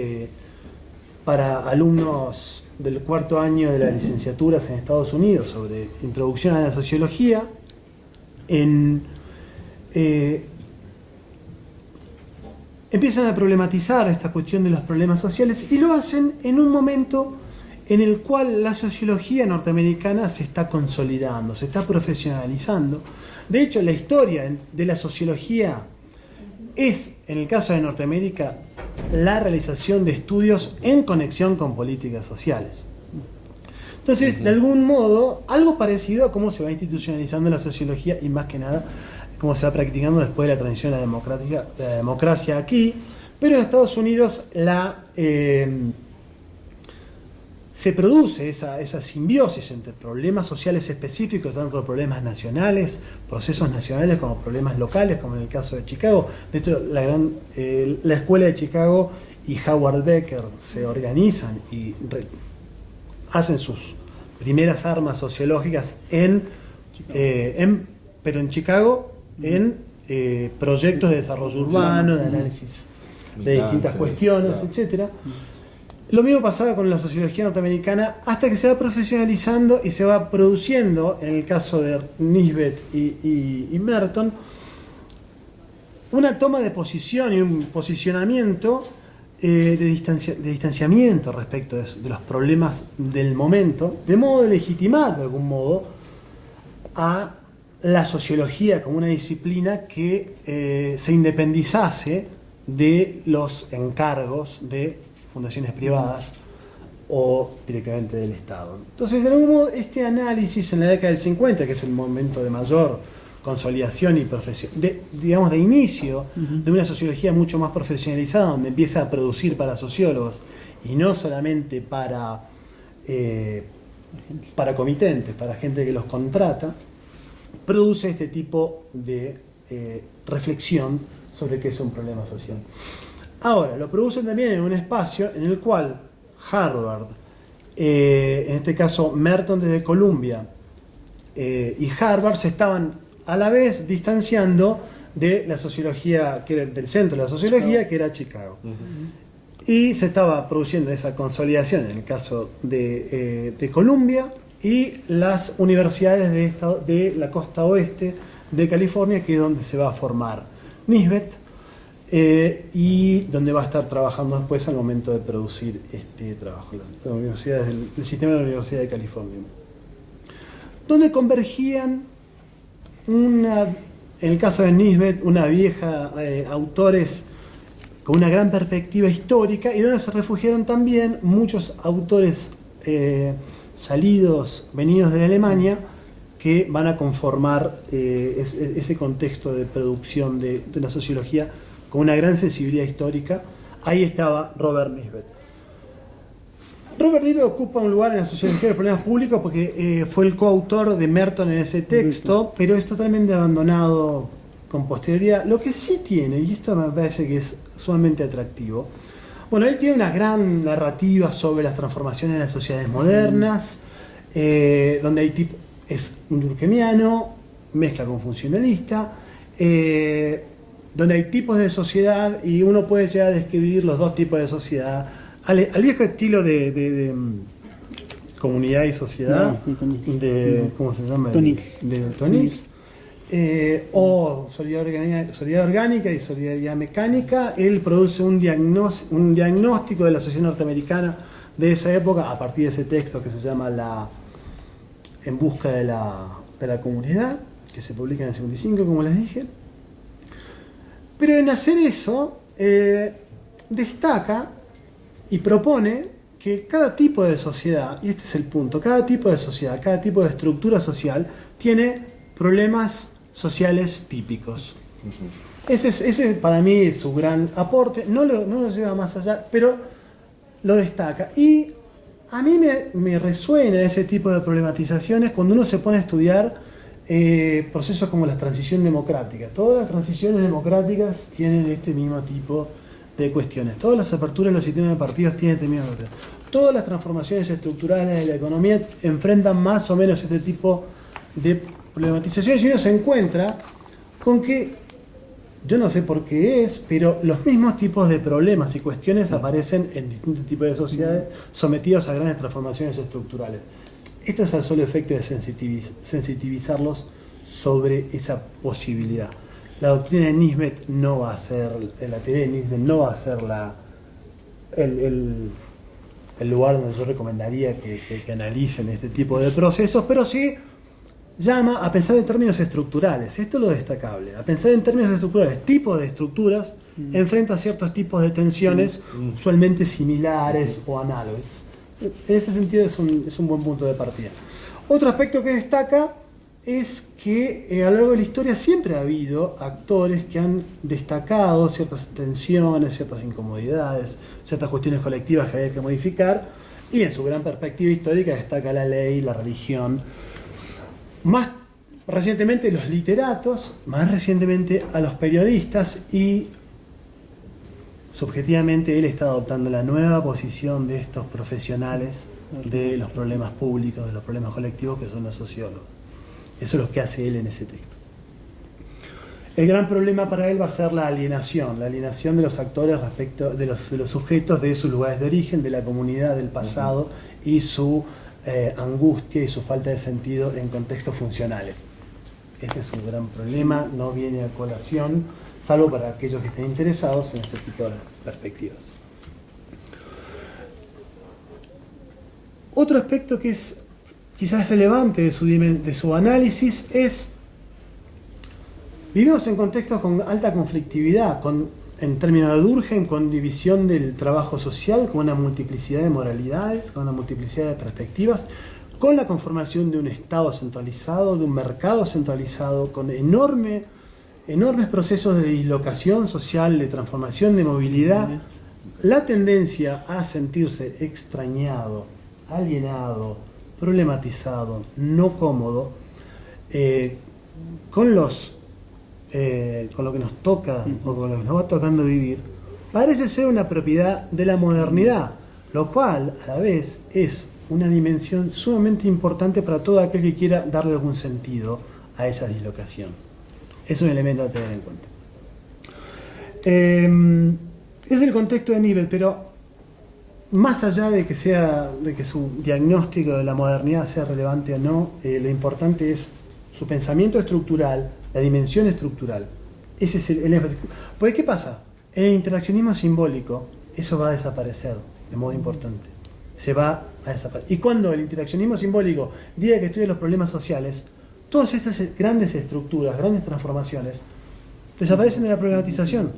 para alumnos del cuarto año de las licenciaturas en Estados Unidos sobre introducción a la sociología. Empiezan a problematizar esta cuestión de los problemas sociales y lo hacen en un momento en el cual la sociología norteamericana se está consolidando, se está profesionalizando. De hecho, la historia de la sociología es, en el caso de Norteamérica, la realización de estudios en conexión con políticas sociales. Entonces, de algún modo, algo parecido a cómo se va institucionalizando la sociología y más que nada, cómo se va practicando después de la transición a la democracia aquí, pero en Estados Unidos se produce esa simbiosis entre problemas sociales específicos, tanto problemas nacionales, procesos nacionales, como problemas locales, como en el caso de Chicago. De hecho, la Escuela de Chicago y Howard Becker se organizan y hacen sus primeras armas sociológicas pero en Chicago, en proyectos de desarrollo urbano, de análisis de distintas cuestiones, etcétera. Lo mismo pasaba con la sociología norteamericana hasta que se va profesionalizando y se va produciendo, en el caso de Nisbet y Merton, una toma de posición y un posicionamiento de distanciamiento respecto de los problemas del momento, de modo de legitimar de algún modo a la sociología como una disciplina que se independizase de los encargos de fundaciones privadas o directamente del Estado. Entonces, de algún modo, este análisis en la década del 50, que es el momento de mayor consolidación y de inicio de una sociología mucho más profesionalizada, donde empieza a producir para sociólogos y no solamente para comitentes, para gente que los contrata, produce este tipo de reflexión sobre qué es un problema social. Ahora, lo producen también en un espacio en el cual Harvard, en este caso Merton desde Columbia, y Harvard se estaban a la vez distanciando de la sociología, que era del centro de la sociología, que era Chicago. Y se estaba produciendo esa consolidación en el caso de Columbia y las universidades de la costa oeste de California, que es donde se va a formar Nisbet, y donde va a estar trabajando después al momento de producir este trabajo, las universidades del sistema de la Universidad de California, donde convergían en el caso de Nisbet, una vieja autores con una gran perspectiva histórica, y donde se refugiaron también muchos autores venidos de Alemania, que van a conformar ese contexto de producción de la sociología con una gran sensibilidad histórica. Ahí estaba Robert Nisbet. Robert Nisbet ocupa un lugar en la sociología de los problemas públicos porque fue el coautor de Merton en ese texto, pero es totalmente abandonado con posterioridad. Lo que sí tiene, y esto me parece que es sumamente atractivo, bueno, él tiene una gran narrativa sobre las transformaciones de las sociedades modernas, donde hay es un durkheimiano, mezcla con funcionalista, donde hay tipos de sociedad y uno puede llegar a describir los dos tipos de sociedad al viejo estilo de comunidad y sociedad, ¿cómo se llama? De Tonis, o solidaridad orgánica y solidaridad mecánica. Él produce un diagnóstico de la sociedad norteamericana de esa época, a partir de ese texto que se llama En busca de la comunidad, que se publica en el 55, como les dije. Pero en hacer eso, destaca y propone que cada tipo de sociedad, y este es el punto, cada tipo de sociedad, cada tipo de estructura social tiene problemas sociales típicos. Ese para mí es su gran aporte, no lo lleva más allá, pero lo destaca. Y a mí me resuena ese tipo de problematizaciones cuando uno se pone a estudiar procesos como la transición democrática. Todas las transiciones democráticas tienen este mismo tipo de cuestiones. Todas las aperturas de los sistemas de partidos tienen este mismo cuestiones. Todas las transformaciones estructurales de la economía enfrentan más o menos este tipo de problematizaciones, y uno se encuentra con que, yo no sé por qué es, pero los mismos tipos de problemas y cuestiones aparecen en distintos tipos de sociedades sometidos a grandes transformaciones estructurales. Esto es al solo efecto de sensitivizarlos sobre esa posibilidad. La doctrina de Nisbet no va a ser, la teoría de Nisbet no va a ser el lugar donde yo recomendaría que analicen este tipo de procesos, pero sí llama a pensar en términos estructurales. Esto es lo destacable. A pensar en términos estructurales. Tipos de estructuras enfrenta ciertos tipos de tensiones usualmente similares o análogas. En ese sentido es un buen punto de partida. Otro aspecto que destaca es que a lo largo de la historia siempre ha habido actores que han destacado ciertas tensiones, ciertas incomodidades, ciertas cuestiones colectivas que había que modificar, y en su gran perspectiva histórica destaca la ley, la religión, más recientemente los literatos, más recientemente a los periodistas, y subjetivamente él está adoptando la nueva posición de estos profesionales de los problemas públicos, de los problemas colectivos, que son los sociólogos. Eso es lo que hace él en ese texto. El gran problema para él va a ser la alienación de los actores respecto de los sujetos de sus lugares de origen, de la comunidad, del pasado, y su angustia y su falta de sentido en contextos funcionales. Ese es un gran problema, no viene a colación, salvo para aquellos que estén interesados en este tipo de perspectivas. Otro aspecto que es quizás relevante de su análisis es: vivimos en contextos con alta conflictividad, en términos de Durkheim, con división del trabajo social, con una multiplicidad de moralidades, con una multiplicidad de perspectivas, con la conformación de un Estado centralizado, de un mercado centralizado, con enormes procesos de dislocación social, de transformación de movilidad. La tendencia a sentirse extrañado, alienado, problematizado, no cómodo, con lo que nos toca o con lo que nos va tocando vivir, parece ser una propiedad de la modernidad, lo cual a la vez es una dimensión sumamente importante para todo aquel que quiera darle algún sentido a esa dislocación. Es un elemento a tener en cuenta. Es el contexto de Nisbet, pero más allá de que su diagnóstico de la modernidad sea relevante o no, lo importante es su pensamiento estructural, la dimensión estructural. Ese es el porque ¿qué pasa? En el interaccionismo simbólico eso va a desaparecer de modo importante. Se va a desaparecer. Y cuando el interaccionismo simbólico diga que estudia los problemas sociales, todas estas grandes estructuras, grandes transformaciones, desaparecen de la problematización.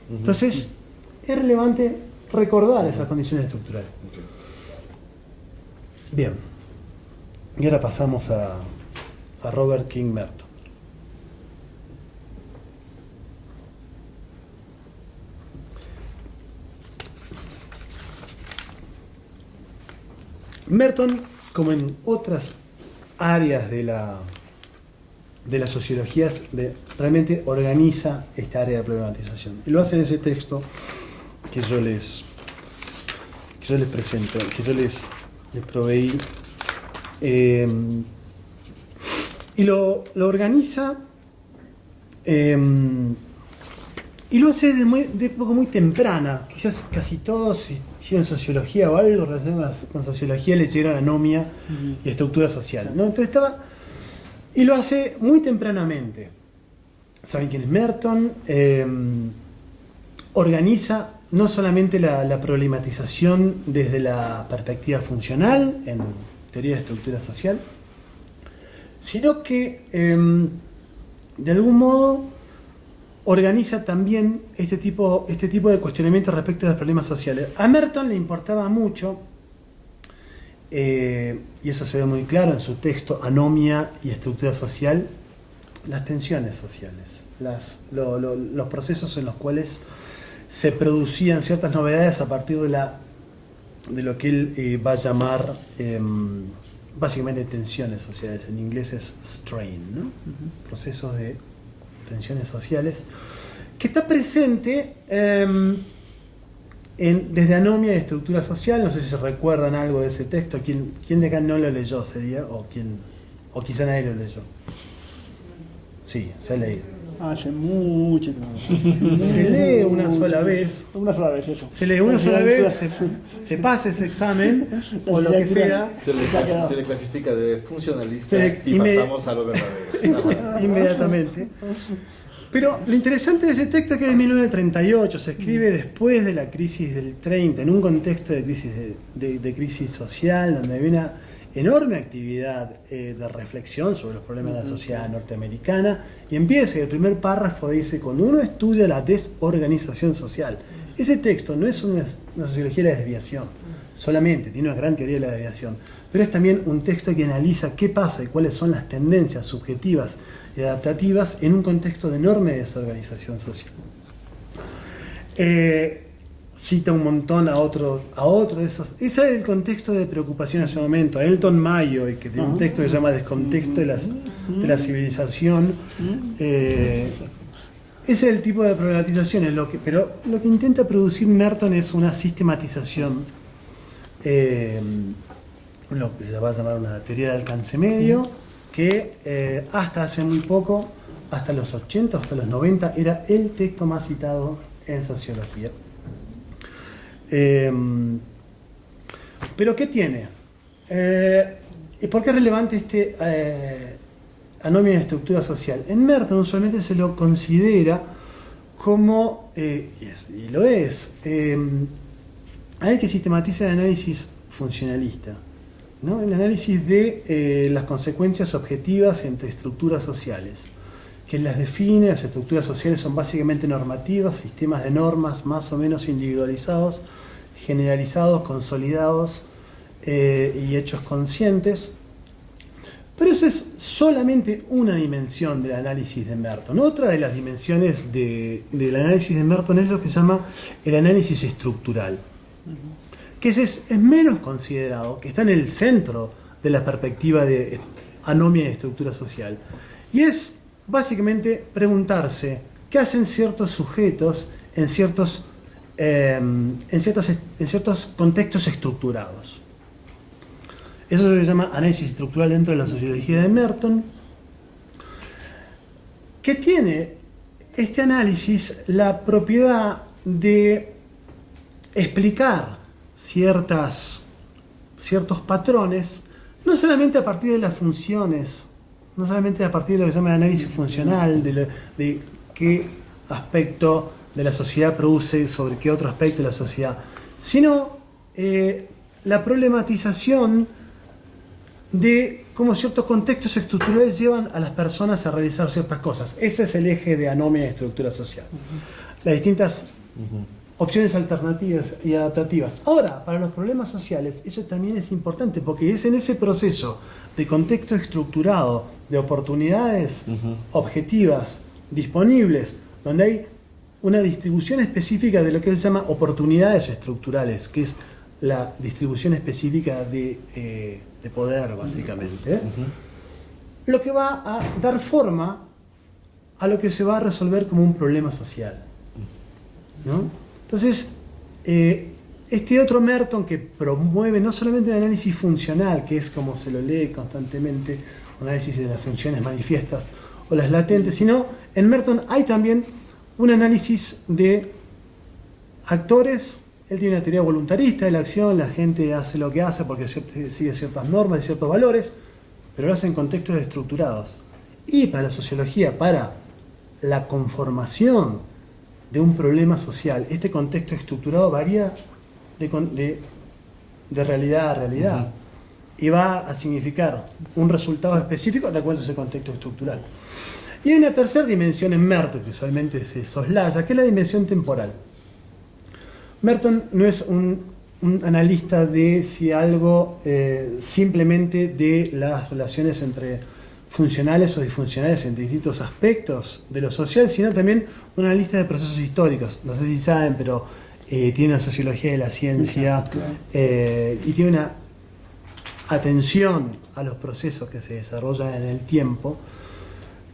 Entonces, es relevante recordar esas condiciones estructurales. Bien. Y ahora pasamos a Robert King Merton. Merton, como en otras áreas de la sociología, realmente organiza esta área de problematización. Y lo hace en ese texto que yo les presento, que yo les proveí. Y lo organiza y lo hace de época muy temprana. Quizás casi todos, si hicieron sociología o algo relacionado con sociología, le llegaron anomia y estructura social, ¿no? Entonces y lo hace muy tempranamente. ¿Saben quién es Merton? Organiza no solamente la problematización desde la perspectiva funcional en teoría de estructura social, sino que de algún modo organiza también este tipo de cuestionamientos respecto a los problemas sociales. A Merton le importaba mucho, y eso se ve muy claro en su texto Anomia y estructura social, las tensiones sociales, los procesos en los cuales se producían ciertas novedades a partir de lo que él va a llamar básicamente tensiones sociales. En inglés es strain, ¿no? Procesos de tensiones sociales, que está presente desde Anomia y estructura social. No sé si se recuerdan algo de ese texto. ¿Quién de acá no lo leyó sería? O quizá nadie lo leyó. Sí, se ha leído. Hace mucho tiempo. Se lee una sola vez. Una sola vez, eso. Se lee una sola vez, se pasa ese examen, o lo que sea. Se le clasifica de funcionalista y pasamos a lo verdadero. Inmediatamente. Pero lo interesante de ese texto es que es de 1938, se escribe después de la crisis del 30, en un contexto de crisis, de crisis social, donde había una enorme actividad de reflexión sobre los problemas de la sociedad norteamericana, y empieza, el primer párrafo dice: cuando uno estudia la desorganización social. Ese texto no es una sociología de la desviación solamente, tiene una gran teoría de la desviación, pero es también un texto que analiza qué pasa y cuáles son las tendencias subjetivas y adaptativas en un contexto de enorme desorganización social. Cita un montón a otro de esos. Ese era el contexto de preocupación en ese momento. A Elton Mayo, que tiene un texto que se llama Descontexto de la civilización. Ese es el tipo de problematizaciones. Pero lo que intenta producir Merton es una sistematización, lo que se va a llamar una teoría de alcance medio, que hasta hace muy poco, hasta los 80, hasta los 90, era el texto más citado en sociología. Pero ¿qué tiene? ¿Y por qué es relevante Anomia de estructura social? En Merton usualmente se lo considera como, y lo es, alguien que sistematiza el análisis funcionalista, ¿no? El análisis de las consecuencias objetivas entre estructuras sociales, que las define. Las estructuras sociales son básicamente normativas, sistemas de normas más o menos individualizados, generalizados, consolidados y hechos conscientes. Pero esa es solamente una dimensión del análisis de Merton. Otra de las dimensiones del análisis de Merton es lo que se llama el análisis estructural, que es menos considerado, que está en el centro de la perspectiva de anomia y estructura social. Y es básicamente preguntarse qué hacen ciertos sujetos en ciertos contextos estructurados. Eso se llama análisis estructural dentro de la sociología de Merton, que tiene este análisis la propiedad de explicar ciertos patrones, no solamente a partir de las funciones, no solamente a partir de lo que se llama el análisis funcional, de qué aspecto de la sociedad produce sobre qué otro aspecto de la sociedad, sino la problematización de cómo ciertos contextos estructurales llevan a las personas a realizar ciertas cosas. Ese es el eje de anomia y estructura social. Las distintas opciones alternativas y adaptativas. Ahora, para los problemas sociales, eso también es importante, porque es en ese proceso de contexto estructurado, de oportunidades objetivas, disponibles, donde hay una distribución específica de lo que se llama oportunidades estructurales, que es la distribución específica de poder, básicamente, lo que va a dar forma a lo que se va a resolver como un problema social, ¿no? Entonces, este otro Merton que promueve no solamente un análisis funcional, que es como se lo lee constantemente, un análisis de las funciones manifiestas o las latentes, sino en Merton hay también un análisis de actores. Él tiene una teoría voluntarista de la acción, la gente hace lo que hace porque sigue ciertas normas y ciertos valores, pero lo hace en contextos estructurados. Y para la sociología, para la conformación de un problema social, este contexto estructurado varía de realidad a realidad y va a significar un resultado específico de acuerdo a ese contexto estructural. Y hay una tercera dimensión en Merton que usualmente se soslaya, que es la dimensión temporal. Merton no es un analista de si algo simplemente de las relaciones entre funcionales o disfuncionales entre distintos aspectos de lo social, sino también un analista de procesos históricos. No sé si saben, pero tiene una sociología de la ciencia y tiene una atención a los procesos que se desarrollan en el tiempo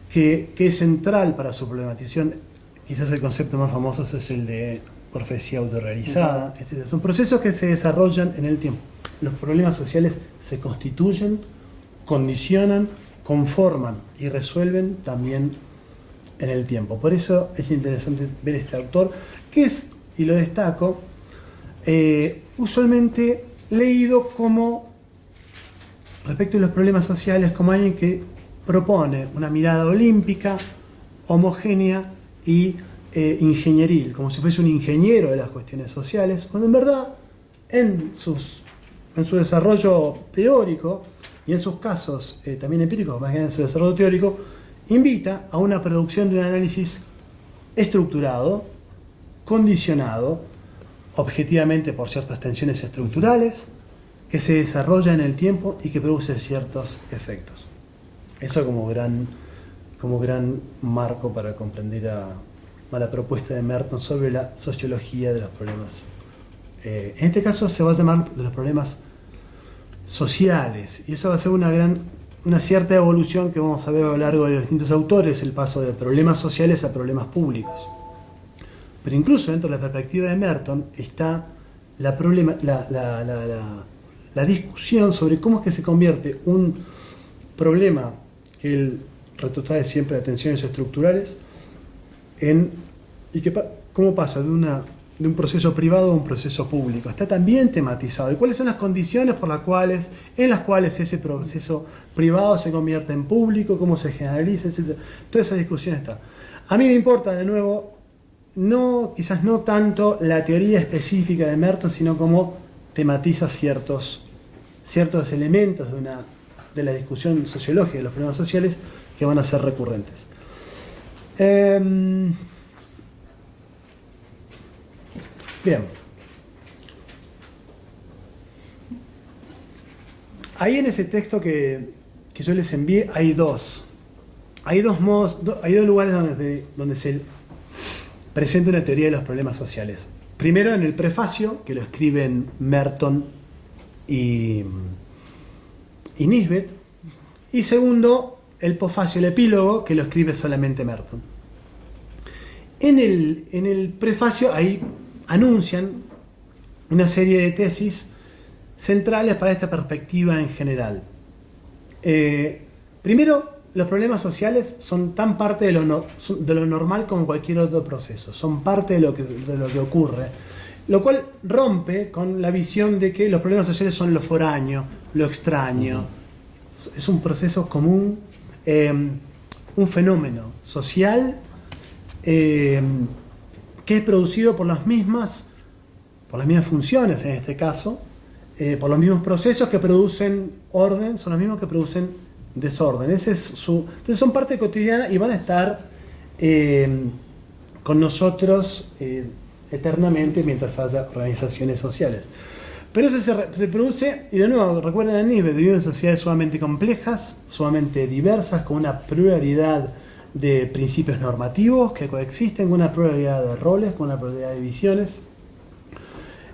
que es central para su problematización. Quizás el concepto más famoso es el de profecía autorrealizada. Es decir, son procesos que se desarrollan en el tiempo. Los problemas sociales se constituyen, condicionan, conforman y resuelven también en el tiempo. Por eso es interesante ver este autor, que es, y lo destaco, usualmente leído como, respecto a los problemas sociales, como alguien que propone una mirada olímpica, homogénea y ingenieril, como si fuese un ingeniero de las cuestiones sociales, cuando en verdad en su desarrollo teórico y en sus casos también empíricos, más que en su desarrollo teórico, invita a una producción de un análisis estructurado, condicionado, objetivamente por ciertas tensiones estructurales, que se desarrolla en el tiempo y que produce ciertos efectos. Eso como gran marco para comprender a la propuesta de Merton sobre la sociología de los problemas. En este caso se va a llamar de los problemas sociales, y eso va a ser una cierta evolución que vamos a ver a lo largo de los distintos autores, el paso de problemas sociales a problemas públicos. Pero incluso dentro de la perspectiva de Merton está la discusión sobre cómo es que se convierte un problema que él retrotrae siempre a tensiones estructurales cómo pasa de un proceso privado a un proceso público. Está también tematizado. ¿Y cuáles son las condiciones en las cuales ese proceso privado se convierte en público? ¿Cómo se generaliza? Etc. Toda esa discusión está. A mí me importa, de nuevo, quizás no tanto la teoría específica de Merton, sino cómo tematiza ciertos elementos de la discusión sociológica de los problemas sociales que van a ser recurrentes. Bien. Ahí en ese texto que yo les envié hay dos lugares donde se presenta una teoría de los problemas sociales. Primero en el prefacio, que lo escriben Merton y Nisbet, y segundo, el posfacio, el epílogo, que lo escribe solamente Merton. En el prefacio ahí anuncian una serie de tesis centrales para esta perspectiva en general. Primero, los problemas sociales son tan parte de lo normal como cualquier otro proceso, son parte de lo que ocurre, lo cual rompe con la visión de que los problemas sociales son lo foráneo, lo extraño. Es un proceso común, un fenómeno social que es producido por las mismas funciones en este caso, por los mismos procesos que producen orden, son los mismos que producen desorden. Entonces son parte cotidiana y van a estar con nosotros eternamente mientras haya organizaciones sociales. Pero eso se produce, y de nuevo, recuerden a Nisbet, vivimos en sociedades sumamente complejas, sumamente diversas, con una pluralidad de principios normativos que coexisten, con una pluralidad de roles, con una pluralidad de visiones.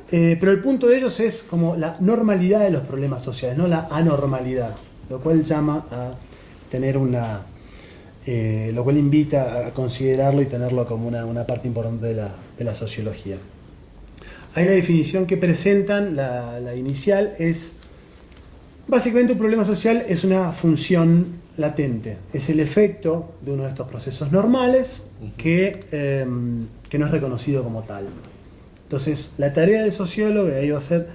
Pero el punto de ellos es como la normalidad de los problemas sociales, no la anormalidad, lo cual llama a tener lo cual invita a considerarlo y tenerlo como una parte importante de la sociología. Ahí la definición que presentan, la inicial, es básicamente un problema social es una función latente, es el efecto de uno de estos procesos normales que no es reconocido como tal. Entonces, la tarea del sociólogo, y ahí va a ser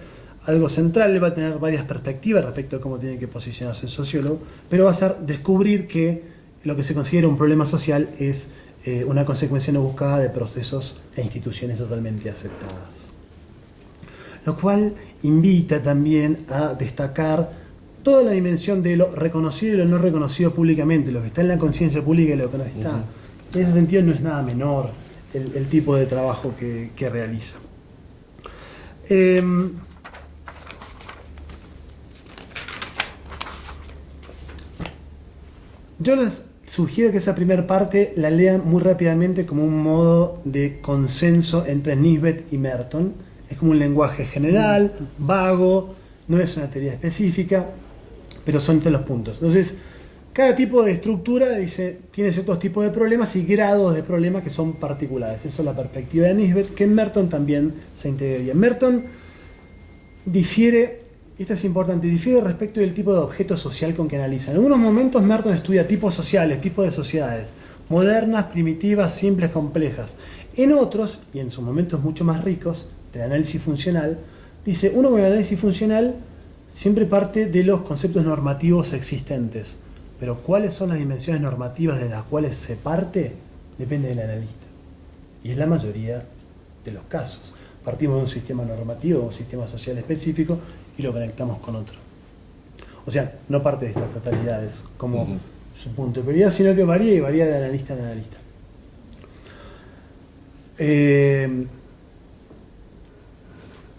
algo central, él va a tener varias perspectivas respecto a cómo tiene que posicionarse el sociólogo, pero va a ser descubrir que lo que se considera un problema social es una consecuencia no buscada de procesos e instituciones totalmente aceptadas. Lo cual invita también a destacar toda la dimensión de lo reconocido y lo no reconocido públicamente, lo que está en la conciencia pública y lo que no está. En ese sentido no es nada menor el tipo de trabajo que realiza. Yo les sugiero que esa primera parte la lean muy rápidamente como un modo de consenso entre Nisbet y Merton. Es como un lenguaje general, vago, no es una teoría específica, pero son entre los puntos. Entonces, cada tipo de estructura tiene ciertos tipos de problemas y grados de problemas que son particulares. Eso es la perspectiva de Nisbet, que en Merton también se integraría. Merton difiere, y esto es importante, difiere respecto del tipo de objeto social con que analiza. En algunos momentos Merton estudia tipos sociales, tipos de sociedades, modernas, primitivas, simples, complejas. En otros, y en sus momentos mucho más ricos, del análisis funcional, dice, uno con el análisis funcional siempre parte de los conceptos normativos existentes. Pero cuáles son las dimensiones normativas de las cuales se parte, depende del analista. Y es la mayoría de los casos. Partimos de un sistema normativo, un sistema social específico, y lo conectamos con otro. O sea, no parte de estas totalidades como su punto de prioridad, sino que varía y varía de analista en analista.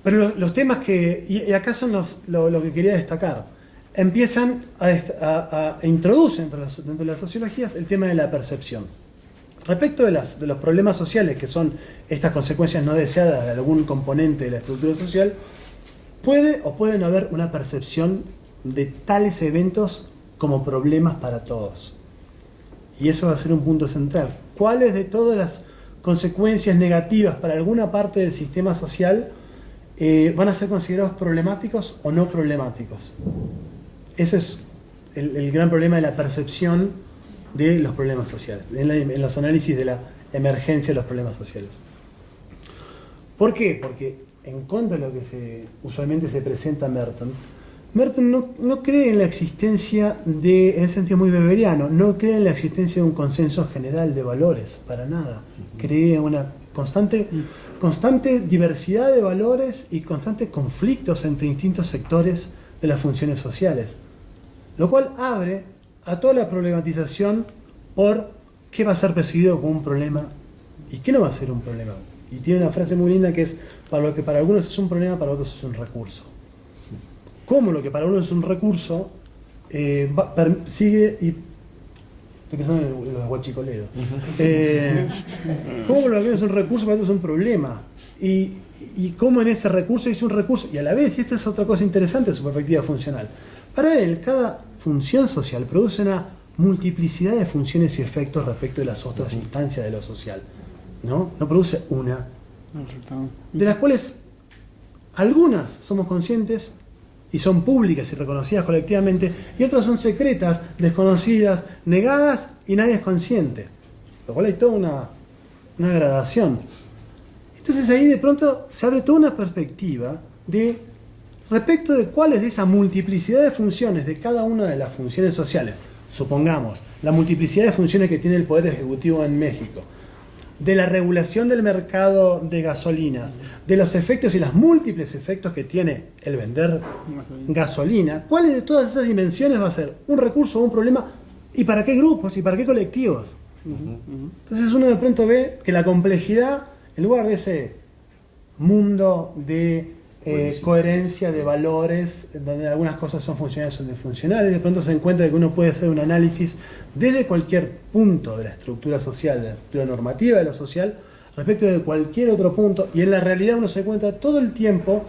Pero los temas que, y acá son lo que quería destacar, empiezan a introducen dentro de las sociologías el tema de la percepción. Respecto de los problemas sociales, que son estas consecuencias no deseadas de algún componente de la estructura social, puede o puede no haber una percepción de tales eventos como problemas para todos. Y eso va a ser un punto central. ¿Cuáles de todas las consecuencias negativas para alguna parte del sistema social van a ser considerados problemáticos o no problemáticos? Ese es el gran problema de la percepción de los problemas sociales, en los análisis de la emergencia de los problemas sociales. ¿Por qué? Porque en contra de lo que usualmente se presenta Merton no cree en la existencia de, en ese sentido muy weberiano, no cree en la existencia de un consenso general de valores, para nada. Cree en una constante diversidad de valores y constantes conflictos entre distintos sectores de las funciones sociales, lo cual abre a toda la problematización por qué va a ser percibido como un problema y qué no va a ser un problema. Y tiene una frase muy linda que es, para lo que para algunos es un problema, para otros es un recurso. Cómo lo que para uno es un recurso sigue, y estoy pensando en los guachicoleros, cómo lo que es un recurso para otros es un problema. Y cómo en ese recurso es un recurso, y a la vez, y esta es otra cosa interesante de su perspectiva funcional, para él cada función social produce una multiplicidad de funciones y efectos respecto de las otras instancias de lo social. No produce una, de las cuales algunas somos conscientes y son públicas y reconocidas colectivamente, y otras son secretas, desconocidas, negadas y nadie es consciente. Lo cual hay toda una gradación. Entonces ahí de pronto se abre toda una perspectiva respecto de cuáles de esa multiplicidad de funciones de cada una de las funciones sociales, supongamos, la multiplicidad de funciones que tiene el Poder Ejecutivo en México, de la regulación del mercado de gasolinas, de los efectos y los múltiples efectos que tiene el vender gasolina, ¿cuáles de todas esas dimensiones va a ser un recurso o un problema? ¿Y para qué grupos? ¿Y para qué colectivos? Entonces uno de pronto ve que la complejidad, en lugar de ese mundo de coherencia de valores, donde algunas cosas son funcionales, son disfuncionales, de pronto se encuentra que uno puede hacer un análisis desde cualquier punto de la estructura social, de la estructura normativa de lo social, respecto de cualquier otro punto, y en la realidad uno se encuentra todo el tiempo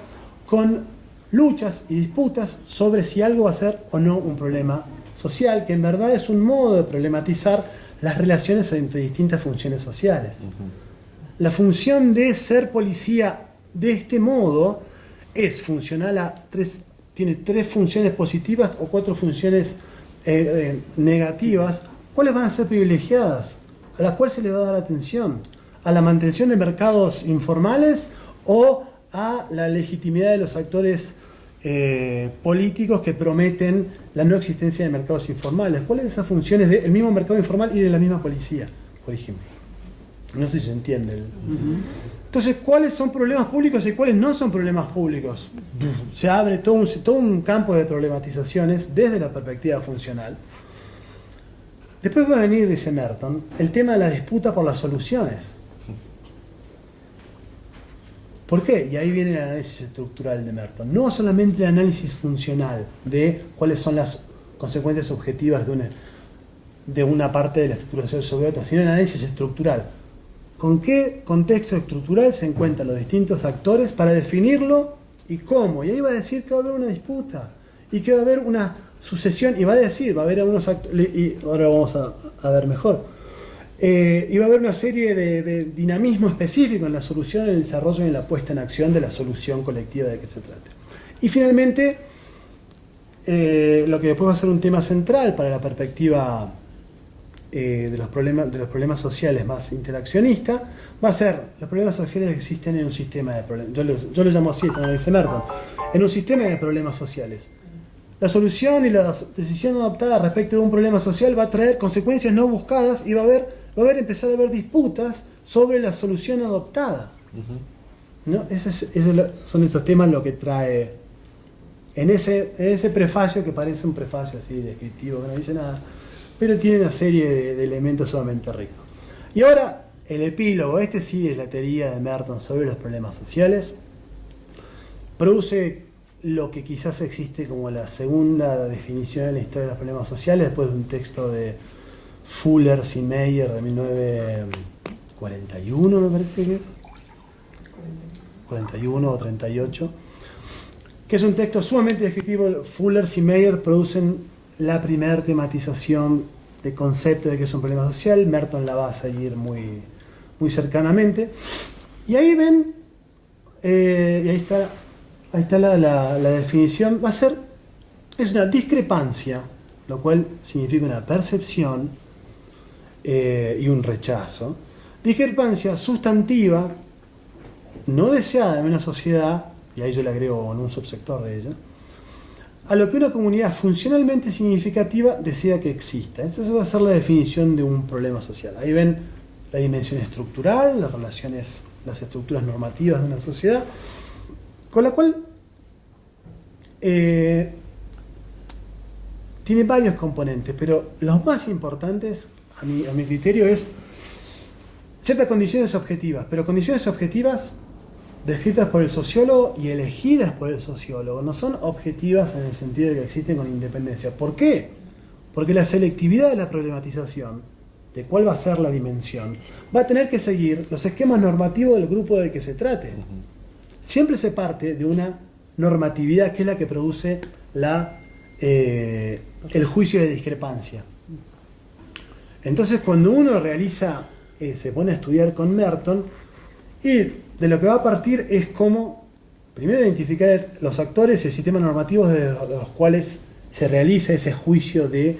con luchas y disputas sobre si algo va a ser o no un problema social, que en verdad es un modo de problematizar las relaciones entre distintas funciones sociales. La función de ser policía de este modo es funcional tiene 3 funciones positivas o 4 funciones negativas. ¿Cuáles van a ser privilegiadas? ¿A las cuales se le va a dar atención? ¿A la mantención de mercados informales o a la legitimidad de los actores políticos que prometen la no existencia de mercados informales? ¿Cuáles de esas funciones del mismo mercado informal y de la misma policía, por ejemplo? No sé si se entiende. Entonces, ¿cuáles son problemas públicos y cuáles no son problemas públicos? Se abre todo un campo de problematizaciones desde la perspectiva funcional. Después va a venir, dice Merton, el tema de la disputa por las soluciones. ¿Por qué? Y ahí viene el análisis estructural de Merton. No solamente el análisis funcional de cuáles son las consecuencias objetivas de una parte de la estructuración sobre otra, sino el análisis estructural. ¿Con qué contexto estructural se encuentran los distintos actores para definirlo y cómo? Y ahí va a decir que va a haber una disputa y que va a haber una sucesión, y va a decir, va a haber algunos actores, y ahora vamos a ver mejor, y va a haber una serie de dinamismo específico en la solución, en el desarrollo y en la puesta en acción de la solución colectiva de que se trate. Y finalmente, lo que después va a ser un tema central para la perspectiva de los problemas sociales más interaccionista, va a ser los problemas sociales que existen en un sistema de problemas. Yo lo llamo así, como dice Merton, en un sistema de problemas sociales. La solución y la decisión adoptada respecto de un problema social va a traer consecuencias no buscadas y va a empezar a haber disputas sobre la solución adoptada. ¿No? Son esos temas lo que trae en ese prefacio, que parece un prefacio así descriptivo, que no dice nada, pero tiene una serie de elementos sumamente ricos. Y ahora, el epílogo, sí es la teoría de Merton sobre los problemas sociales, produce lo que quizás existe como la segunda definición en la historia de los problemas sociales, después de un texto de Fuller y Meyer de 1941, me parece que es, 41 o 38, que es un texto sumamente descriptivo. Fuller y Meyer producen la primera tematización de concepto de que es un problema social. Merton la va a seguir muy, muy cercanamente. Y ahí ven, y ahí está la definición, es una discrepancia, lo cual significa una percepción y un rechazo. Discrepancia sustantiva, no deseada en una sociedad, y ahí yo le agrego en un subsector de ella, a lo que una comunidad funcionalmente significativa decida que exista. Esa va a ser la definición de un problema social. Ahí ven la dimensión estructural, las relaciones, las estructuras normativas de una sociedad, con la cual tiene varios componentes, pero los más importantes, a mi criterio, es ciertas condiciones objetivas, pero condiciones objetivas descritas por el sociólogo y elegidas por el sociólogo. No son objetivas en el sentido de que existen con independencia. ¿Por qué? Porque la selectividad de la problematización, de cuál va a ser la dimensión, va a tener que seguir los esquemas normativos del grupo de que se trate. Siempre se parte de una normatividad que es la que produce el juicio de discrepancia. Entonces, cuando uno se pone a estudiar con Merton, y de lo que va a partir es cómo, primero, identificar los actores y el sistema normativo de los cuales se realiza ese juicio de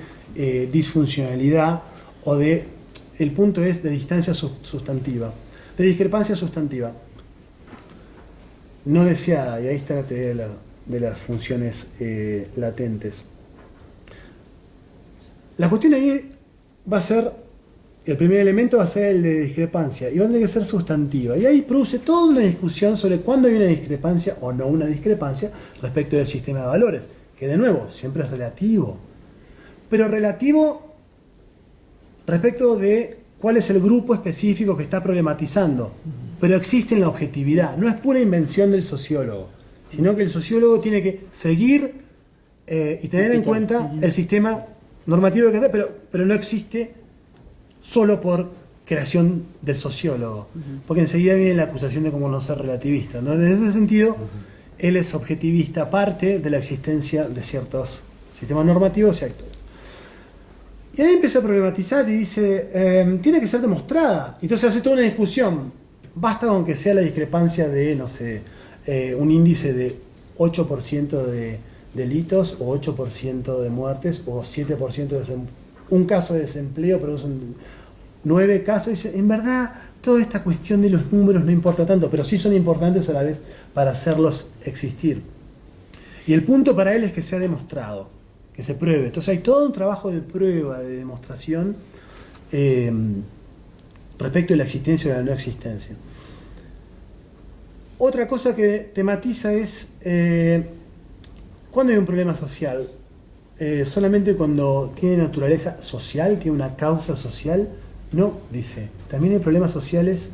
disfuncionalidad o el punto es de distancia sustantiva, de discrepancia sustantiva, no deseada, y ahí está la teoría de las funciones latentes. La cuestión ahí va a ser, el primer elemento va a ser el de discrepancia y va a tener que ser sustantiva. Y ahí produce toda una discusión sobre cuándo hay una discrepancia o no una discrepancia respecto del sistema de valores, que de nuevo siempre es relativo. Pero relativo respecto de cuál es el grupo específico que está problematizando. Pero existe en la objetividad, no es pura invención del sociólogo, sino que el sociólogo tiene que seguir y tener en cuenta el sistema normativo que está, pero no existe solo por creación del sociólogo, porque enseguida viene la acusación de como no ser relativista, ¿no? En ese sentido, él es objetivista, parte de la existencia de ciertos sistemas normativos y actores. Y ahí empieza a problematizar y dice, tiene que ser demostrada. Entonces hace toda una discusión. Basta con que sea la discrepancia de, no sé, un índice de 8% de delitos, o 8% de muertes, o 7% de un caso de desempleo produce 9 casos. Y dice, en verdad, toda esta cuestión de los números no importa tanto, pero sí son importantes a la vez para hacerlos existir. Y el punto para él es que sea demostrado, que se pruebe. Entonces hay todo un trabajo de prueba, de demostración, que respecto de la existencia o de la no existencia. Otra cosa que tematiza es cuando hay un problema social, solamente cuando tiene naturaleza social, tiene una causa social. No, dice, también hay problemas sociales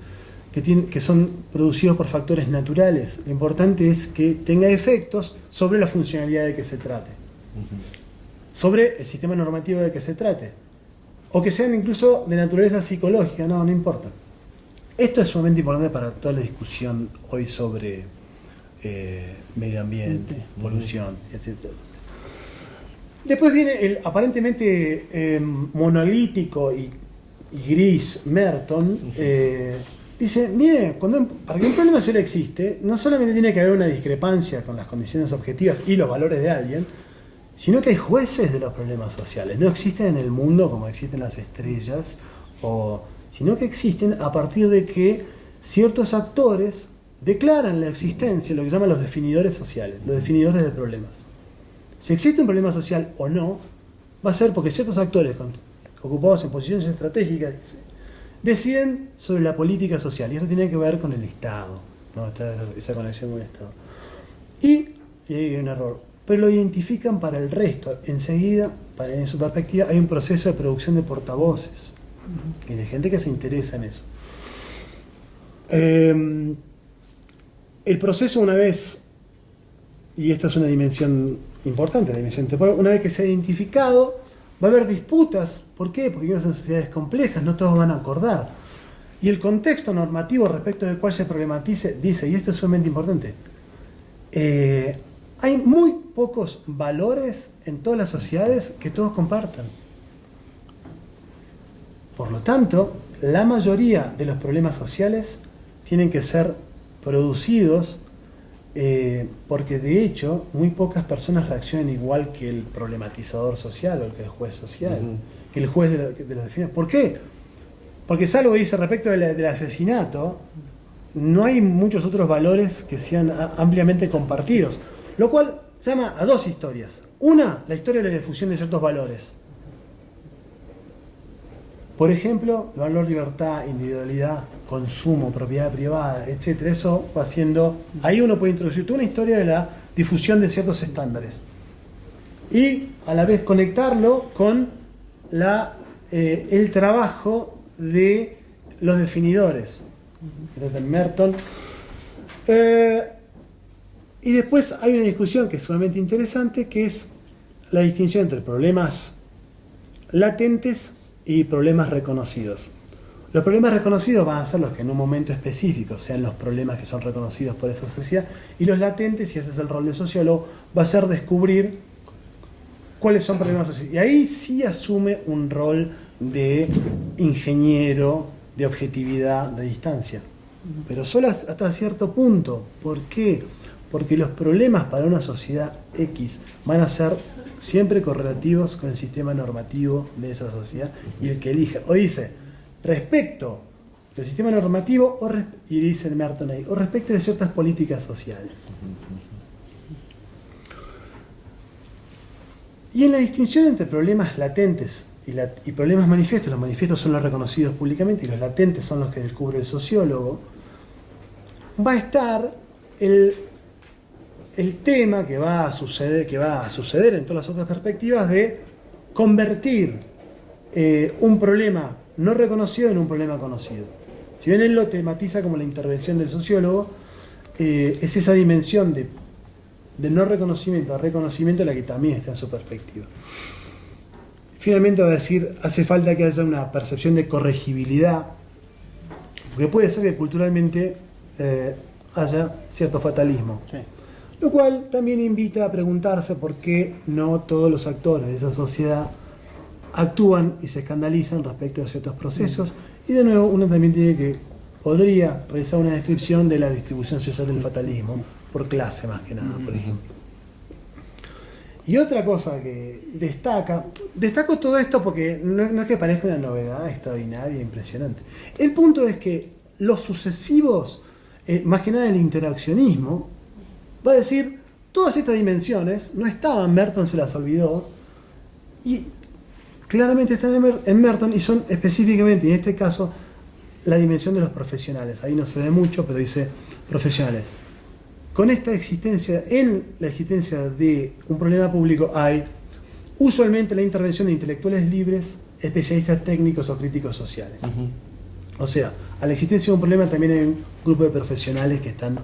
que son producidos por factores naturales. Lo importante es que tenga efectos sobre la funcionalidad de que se trate, sobre el sistema normativo de que se trate, o que sean incluso de naturaleza psicológica, no importa. Esto es sumamente importante para toda la discusión hoy sobre medio ambiente, polución, etcétera. Después viene el aparentemente monolítico y gris Merton. Dice, mire, para que un problema social existe, no solamente tiene que haber una discrepancia con las condiciones objetivas y los valores de alguien, sino que hay jueces de los problemas sociales. No existen en el mundo como existen las estrellas, sino que existen a partir de que ciertos actores declaran la existencia de lo que llaman los definidores sociales, los definidores de problemas. Si existe un problema social o no, va a ser porque ciertos actores ocupados en posiciones estratégicas deciden sobre la política social, y eso tiene que ver con el Estado, ¿no? Está esa conexión con el Estado. Y hay un error, pero lo identifican para el resto. Enseguida, en su perspectiva, hay un proceso de producción de portavoces y de gente que se interesa en eso. El proceso, una vez, y esta es una dimensión importante, la dimensión temporal, una vez que se ha identificado, va a haber disputas. ¿Por qué? Porque vivimos en sociedades complejas, no todos van a acordar. Y el contexto normativo respecto del cual se problematice dice, y esto es sumamente importante, hay muy pocos valores en todas las sociedades que todos compartan. Por lo tanto, la mayoría de los problemas sociales tienen que ser producidos porque de hecho muy pocas personas reaccionan igual que el problematizador social o que el juez social, que el juez de los definidos. ¿Por qué? Porque salvo dice respecto del asesinato, no hay muchos otros valores que sean ampliamente compartidos, lo cual llama a dos historias. Una, la historia de la difusión de ciertos valores. Por ejemplo, el valor libertad, individualidad, consumo, propiedad privada, etc. Eso va siendo... Ahí uno puede introducir toda una historia de la difusión de ciertos estándares. Y a la vez conectarlo con el trabajo de los definidores. Desde Merton. Y después hay una discusión que es sumamente interesante, que es la distinción entre problemas latentes y problemas reconocidos. Los problemas reconocidos van a ser los que en un momento específico sean los problemas que son reconocidos por esa sociedad, y los latentes, y ese es el rol del sociólogo, va a ser descubrir cuáles son problemas sociales. Y ahí sí asume un rol de ingeniero, de objetividad, de distancia. Pero solo hasta cierto punto. ¿Por qué? Porque los problemas para una sociedad X van a ser siempre correlativos con el sistema normativo de esa sociedad y el que elija. O dice, respecto del sistema normativo, y dice Merton ahí, o respecto de ciertas políticas sociales. Y en la distinción entre problemas latentes y problemas manifiestos, los manifiestos son los reconocidos públicamente y los latentes son los que descubre el sociólogo, va a estar el tema que va a suceder en todas las otras perspectivas de convertir un problema no reconocido en un problema conocido. Si bien él lo tematiza como la intervención del sociólogo, es esa dimensión de no reconocimiento a reconocimiento la que también está en su perspectiva. Finalmente va a decir, hace falta que haya una percepción de corregibilidad, porque puede ser que culturalmente haya cierto fatalismo. Sí. Lo cual también invita a preguntarse por qué no todos los actores de esa sociedad actúan y se escandalizan respecto a ciertos procesos. Y de nuevo, uno también podría realizar una descripción de la distribución social del fatalismo, por clase más que nada, por ejemplo. Y otra cosa que destaco todo esto porque no es que parezca una novedad extraordinaria e impresionante. El punto es que los sucesivos, más que nada el interaccionismo, va a decir, todas estas dimensiones no estaban, Merton se las olvidó, y claramente están en Merton y son específicamente, en este caso, la dimensión de los profesionales. Ahí no se ve mucho, pero dice profesionales. Con esta existencia, en la existencia de un problema público hay usualmente la intervención de intelectuales libres, especialistas técnicos o críticos sociales. O sea, a la existencia de un problema también hay un grupo de profesionales que están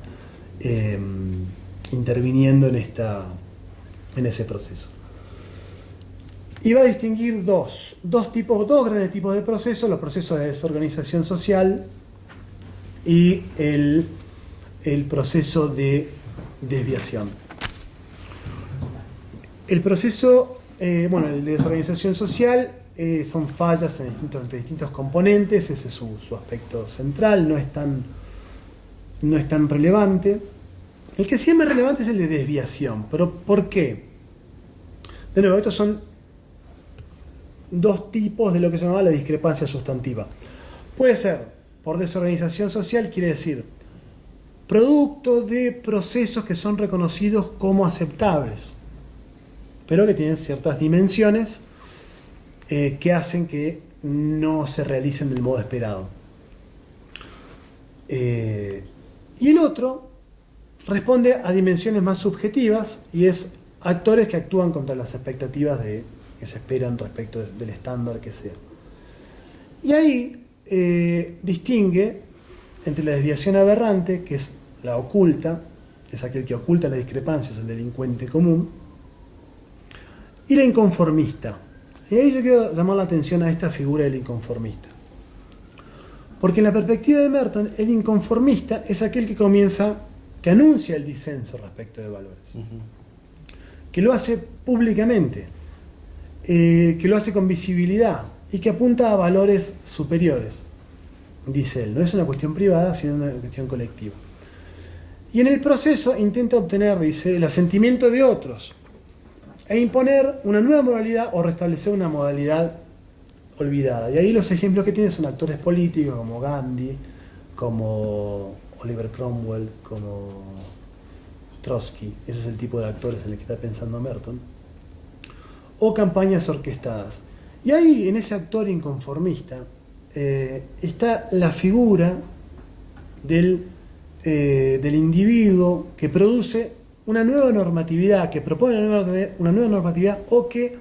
interviniendo en ese proceso. Y va a distinguir dos grandes tipos de procesos: los procesos de desorganización social y el proceso de desviación. El proceso, el de desorganización social son fallas en distintos componentes, ese es su aspecto central, no es tan relevante. El que sí es más relevante es el de desviación. ¿Pero por qué? De nuevo, estos son dos tipos de lo que se llama la discrepancia sustantiva. Puede ser por desorganización social, quiere decir producto de procesos que son reconocidos como aceptables, pero que tienen ciertas dimensiones que hacen que no se realicen del modo esperado. Y el otro responde a dimensiones más subjetivas y es actores que actúan contra las expectativas que se esperan respecto del estándar que sea. Y ahí distingue entre la desviación aberrante, que es la oculta, es aquel que oculta la discrepancia, es el delincuente común, y la inconformista. Y ahí yo quiero llamar la atención a esta figura del inconformista. Porque en la perspectiva de Merton, el inconformista es aquel que anuncia el disenso respecto de valores, que lo hace públicamente, que lo hace con visibilidad y que apunta a valores superiores. Dice él, no es una cuestión privada, sino una cuestión colectiva. Y en el proceso intenta obtener, dice, el asentimiento de otros e imponer una nueva moralidad o restablecer una modalidad olvidada. Y ahí los ejemplos que tiene son actores políticos como Gandhi, como Oliver Cromwell, como Trotsky. Ese es el tipo de actores en el que está pensando Merton. O campañas orquestadas. Y ahí, en ese actor inconformista, está la figura del individuo que produce una nueva normatividad, que propone una nueva normatividad, o que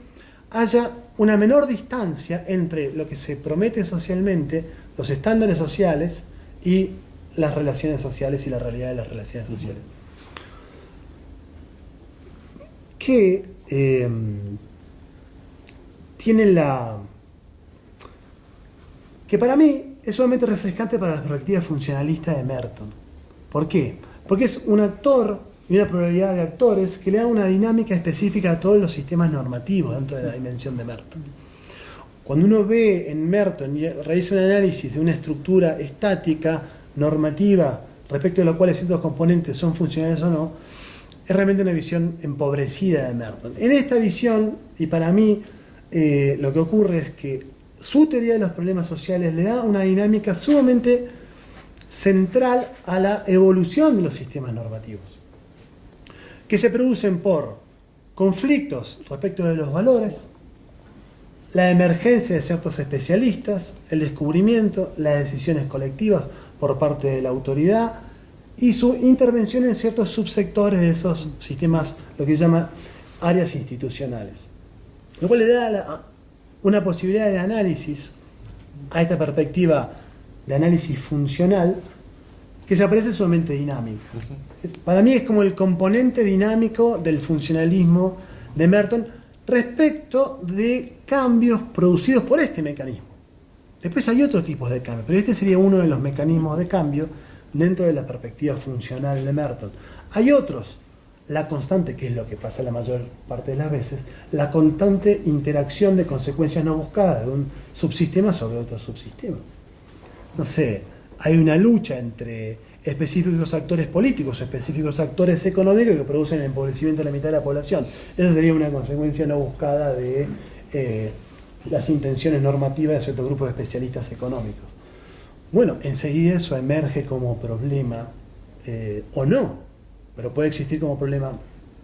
haya una menor distancia entre lo que se promete socialmente, los estándares sociales, y las relaciones sociales y la realidad de las relaciones sociales. Que tienen que para mí es sumamente refrescante para la perspectiva funcionalista de Merton. ¿Por qué? Porque es un actor y una pluralidad de actores que le da una dinámica específica a todos los sistemas normativos dentro de la dimensión de Merton. Cuando uno ve en Merton y realiza un análisis de una estructura estática, normativa, respecto de lo cual ciertos componentes son funcionales o no, es realmente una visión empobrecida de Merton. En esta visión, y para mí, lo que ocurre es que su teoría de los problemas sociales le da una dinámica sumamente central a la evolución de los sistemas normativos, que se producen por conflictos respecto de los valores, la emergencia de ciertos especialistas, el descubrimiento, las decisiones colectivas por parte de la autoridad y su intervención en ciertos subsectores de esos sistemas, lo que se llama áreas institucionales. Lo cual le da una posibilidad de análisis a esta perspectiva de análisis funcional que se aparece sumamente dinámica. Para mí es como el componente dinámico del funcionalismo de Merton respecto de cambios producidos por este mecanismo. Después hay otros tipos de cambios, pero este sería uno de los mecanismos de cambio dentro de la perspectiva funcional de Merton. Hay otros, la constante, que es lo que pasa la mayor parte de las veces, la constante interacción de consecuencias no buscadas de un subsistema sobre otro subsistema. No sé, hay una lucha entre específicos actores políticos, específicos actores económicos que producen el empobrecimiento de la mitad de la población. Esa sería una consecuencia no buscada de las intenciones normativas de ciertos grupos de especialistas económicos. Bueno, enseguida eso emerge como problema, o no, pero puede existir como problema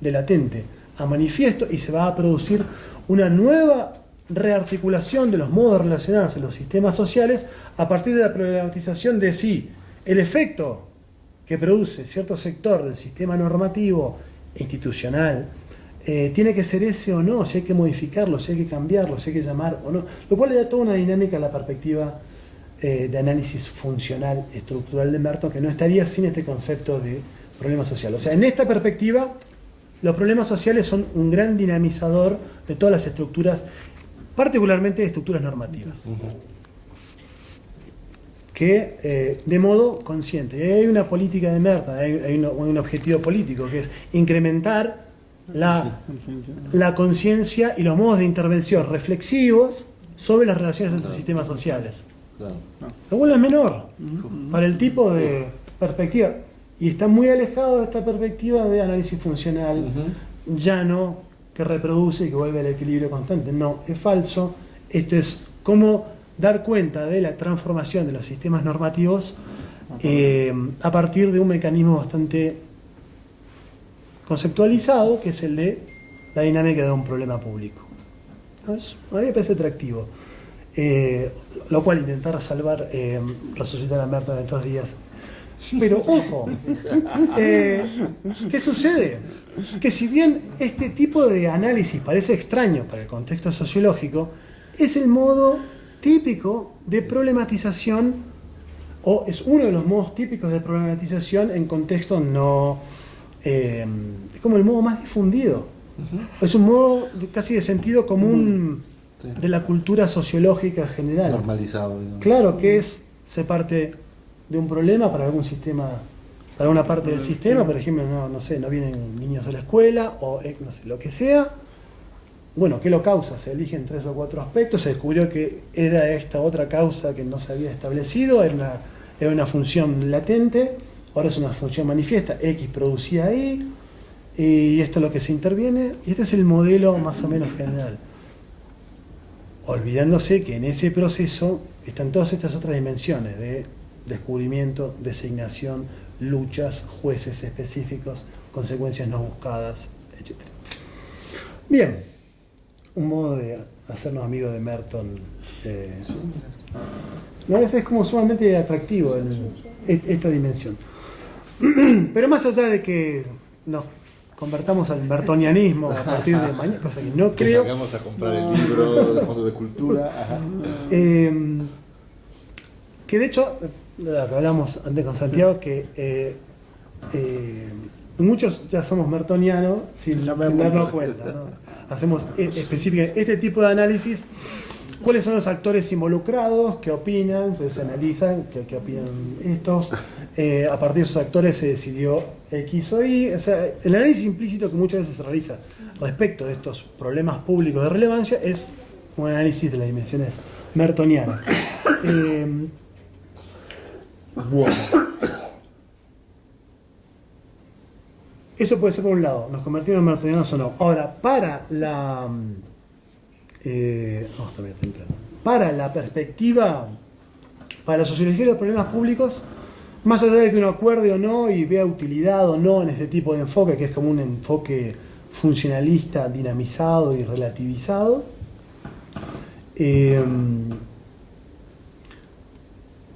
de latente a manifiesto, y se va a producir una nueva rearticulación de los modos de relacionarse en los sistemas sociales a partir de la problematización de si el efecto que produce cierto sector del sistema normativo e institucional tiene que ser ese o no, si hay que modificarlo, si hay que cambiarlo, si hay que llamar o no, lo cual le da toda una dinámica a la perspectiva de análisis funcional estructural de Merton, que no estaría sin este concepto de problema social. O sea, en esta perspectiva, los problemas sociales son un gran dinamizador de todas las estructuras, particularmente de estructuras normativas, que de modo consciente. Y hay una política de Merton, hay un objetivo político, que es incrementar la conciencia y los modos de intervención reflexivos sobre las relaciones entre sistemas sociales. Lo cual es menor para el tipo de perspectiva. Y está muy alejado de esta perspectiva de análisis funcional llano, que reproduce y que vuelve al equilibrio constante. No, es falso. Esto es cómo dar cuenta de la transformación de los sistemas normativos a partir de un mecanismo bastante conceptualizado, que es el de la dinámica de un problema público. Entonces, a mí me parece atractivo. Lo cual intentar salvar, resucitar a Merton en 2 días. Pero ojo, ¿qué sucede? Que si bien este tipo de análisis parece extraño para el contexto sociológico, es el modo típico de problematización, o es uno de los modos típicos de problematización en contextos no... es como el modo más difundido. Es un modo casi de sentido común de la cultura sociológica general. Normalizado, digamos. Claro, que se parte de un problema para algún sistema, para una parte del sistema, por ejemplo, no vienen niños a la escuela, o no sé, lo que sea. Bueno, ¿qué lo causa? Se eligen 3 o 4 aspectos, se descubrió que era esta otra causa que no se había establecido, era una función latente, ahora es una función manifiesta, X producida ahí, y esto es lo que se interviene, y este es el modelo más o menos general. Olvidándose que en ese proceso están todas estas otras dimensiones de descubrimiento, designación, luchas, jueces específicos, consecuencias no buscadas, etc. Bien, un modo de hacernos amigos de Merton. No, es como sumamente atractivo esta dimensión. Pero más allá de que nos convertamos al mertonianismo a partir de mañana, cosa que no creo. Vamos a comprar el libro del Fondo de Cultura. Que de hecho, hablamos antes con Santiago, que muchos ya somos mertonianos sin darnos cuenta, ¿no? Hacemos específicamente este tipo de análisis. ¿Cuáles son los actores involucrados? ¿Qué opinan? Se analizan, ¿qué opinan estos? A partir de esos actores se decidió X o Y. O sea, el análisis implícito que muchas veces se realiza respecto de estos problemas públicos de relevancia es un análisis de las dimensiones mertonianas. Bueno. Eso puede ser por un lado, nos convertimos en mertonianos o no. Ahora, para la perspectiva, para la sociología de los problemas públicos, más allá de que uno acuerde o no y vea utilidad o no en este tipo de enfoque, que es como un enfoque funcionalista, dinamizado y relativizado,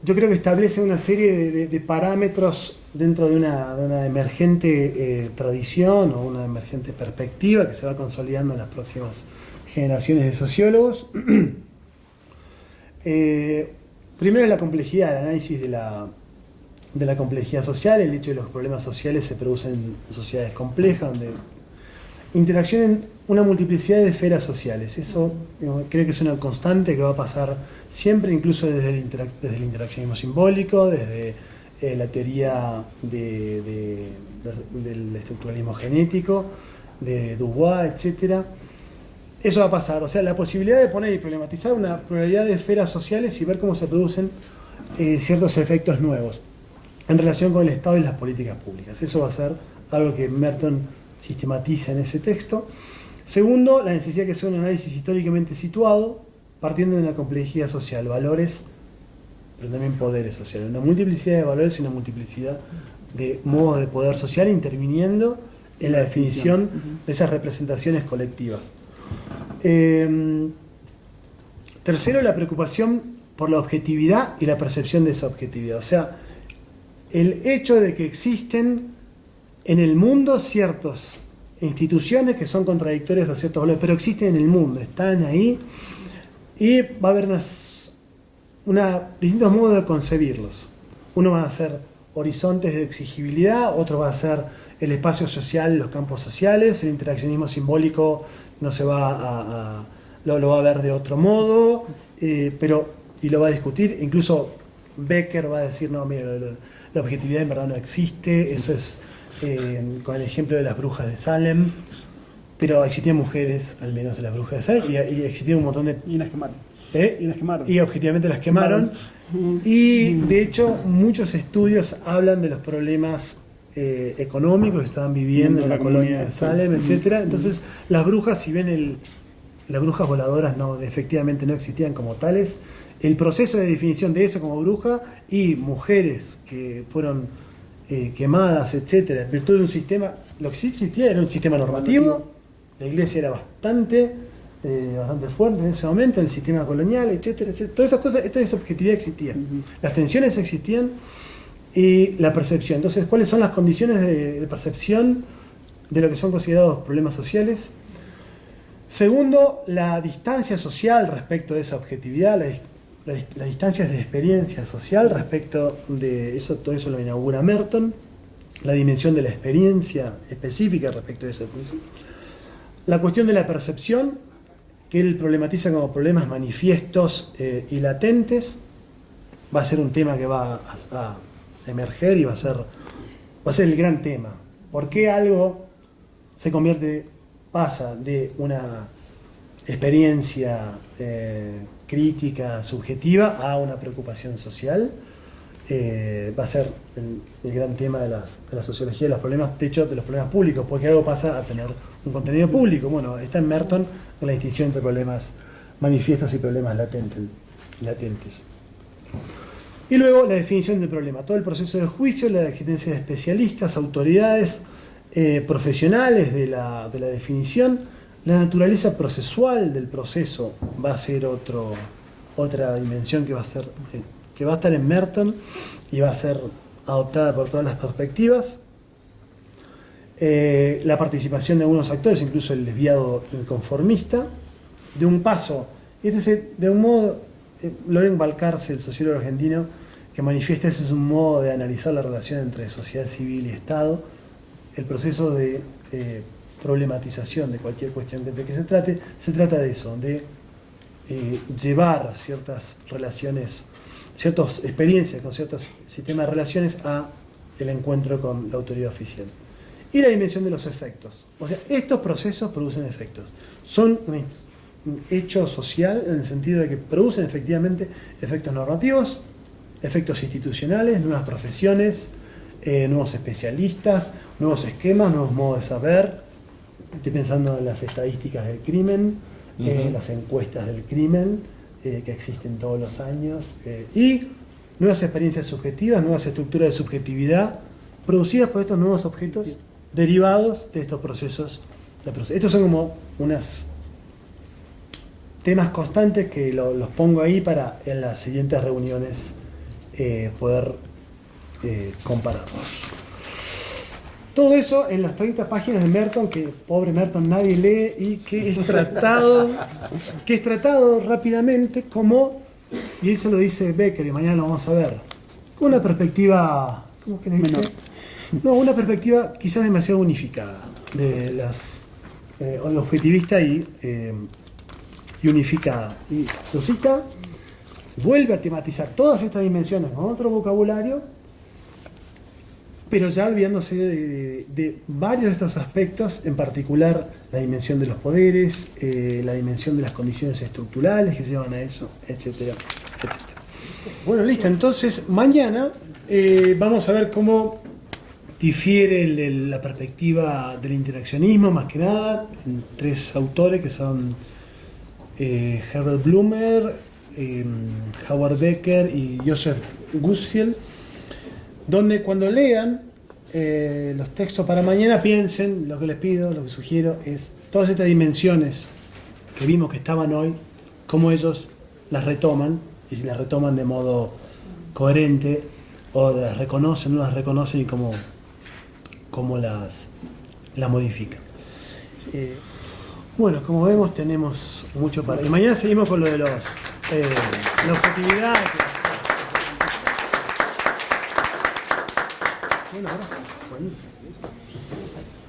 yo creo que establece una serie de parámetros dentro de una emergente tradición o una emergente perspectiva que se va consolidando en las próximas generaciones de sociólogos. Primero la complejidad, el análisis de la complejidad social, el hecho de que los problemas sociales se producen en sociedades complejas, donde interaccionan una multiplicidad de esferas sociales. Eso creo que es una constante que va a pasar siempre, incluso desde el interaccionismo simbólico, desde la teoría del estructuralismo genético, de Dubois, etc. Eso va a pasar, o sea, la posibilidad de poner y problematizar una pluralidad de esferas sociales y ver cómo se producen ciertos efectos nuevos en relación con el Estado y las políticas públicas. Eso va a ser algo que Merton sistematiza en ese texto. Segundo, la necesidad de que sea un análisis históricamente situado, partiendo de una complejidad social, valores, pero también poderes sociales. Una multiplicidad de valores y una multiplicidad de modos de poder social interviniendo en la definición de esas representaciones colectivas. Tercero, la preocupación por la objetividad y la percepción de esa objetividad. O sea, el hecho de que existen en el mundo ciertas instituciones que son contradictorias a ciertos valores, pero existen en el mundo, están ahí, y va a haber distintos modos de concebirlos. Uno va a ser horizontes de exigibilidad, otro va a ser el espacio social, los campos sociales, el interaccionismo simbólico no se va lo va a ver de otro modo, y lo va a discutir. Incluso Becker va a decir, no, mira, la objetividad en verdad no existe, eso es con el ejemplo de las brujas de Salem, pero existían mujeres, al menos en las brujas de Salem, y existían un montón de... Y las quemaron. Y las quemaron. Y objetivamente las quemaron. Y de hecho muchos estudios hablan de los problemas económicos que estaban viviendo en la colonia de Salem, etcétera. Entonces las brujas, si bien las brujas voladoras efectivamente no existían como tales, el proceso de definición de eso como bruja y mujeres que fueron quemadas, etcétera, en virtud de un sistema, lo que sí existía era un sistema normativo. La iglesia era bastante fuerte en ese momento, en el sistema colonial, etcétera, etcétera. Todas esas cosas, esa objetividad existía. Las tensiones existían y la percepción. Entonces, ¿cuáles son las condiciones de percepción de lo que son considerados problemas sociales? Segundo, la distancia social respecto de esa objetividad, las distancias de experiencia social respecto de eso, todo eso lo inaugura Merton, la dimensión de la experiencia específica respecto de esa tensión. La cuestión de la percepción, que él problematiza como problemas manifiestos y latentes, va a ser un tema que va a emerger y va a ser el gran tema. ¿Por qué algo pasa de una experiencia crítica, subjetiva, a una preocupación social? Va a ser el gran tema de la sociología de los problemas, de hecho, de los problemas públicos, porque algo pasa a tener un contenido público. Bueno, está en Merton con la distinción entre problemas manifiestos y problemas latentes. Y luego la definición del problema, todo el proceso de juicio, la existencia de especialistas, autoridades, profesionales de la definición, la naturaleza procesual del proceso va a ser otra dimensión que va a estar en Merton y va a ser adoptada por todas las perspectivas. La participación de algunos actores, incluso el desviado inconformista, de un paso. De un modo, Loren Balcarce, el sociólogo argentino, que manifiesta ese es un modo de analizar la relación entre sociedad civil y Estado, el proceso de problematización de cualquier cuestión de que se trata de eso, de llevar ciertas relaciones, ciertas experiencias con ciertos sistemas de relaciones a el encuentro con la autoridad oficial. Y la dimensión de los efectos. O sea, estos procesos producen efectos. Son un hecho social en el sentido de que producen efectivamente efectos normativos, efectos institucionales, nuevas profesiones, nuevos especialistas, nuevos esquemas, nuevos modos de saber. Estoy pensando en las estadísticas del crimen, las encuestas del crimen, que existen todos los años, y nuevas experiencias subjetivas, nuevas estructuras de subjetividad producidas por estos nuevos objetos derivados de estos procesos. Estos son como unos temas constantes que los pongo ahí para en las siguientes reuniones poder compararlos. Todo eso en las 30 páginas de Merton, que pobre Merton nadie lee y que es tratado rápidamente como, y eso lo dice Becker y mañana lo vamos a ver, con una perspectiva, ¿cómo es que le dice? Menor. No, una perspectiva quizás demasiado unificada, de objetivista y unificada. Y lo cita, vuelve a tematizar todas estas dimensiones con otro vocabulario, pero ya olvidándose de varios de estos aspectos, en particular la dimensión de los poderes, la dimensión de las condiciones estructurales que llevan a eso, etcétera, etcétera. Bueno, listo, entonces mañana vamos a ver cómo difiere la perspectiva del interaccionismo, más que nada, en tres autores que son Herbert Blumer, Howard Becker y Joseph Gusfield, donde cuando lean los textos para mañana piensen, lo que les pido, lo que sugiero es todas estas dimensiones que vimos que estaban hoy, cómo ellos las retoman, y si las retoman de modo coherente, o las reconocen, no las reconocen y cómo las modifican. Bueno, como vemos tenemos mucho para... Y mañana seguimos con lo de la objetividad. Bueno, gracias. Buenísimo.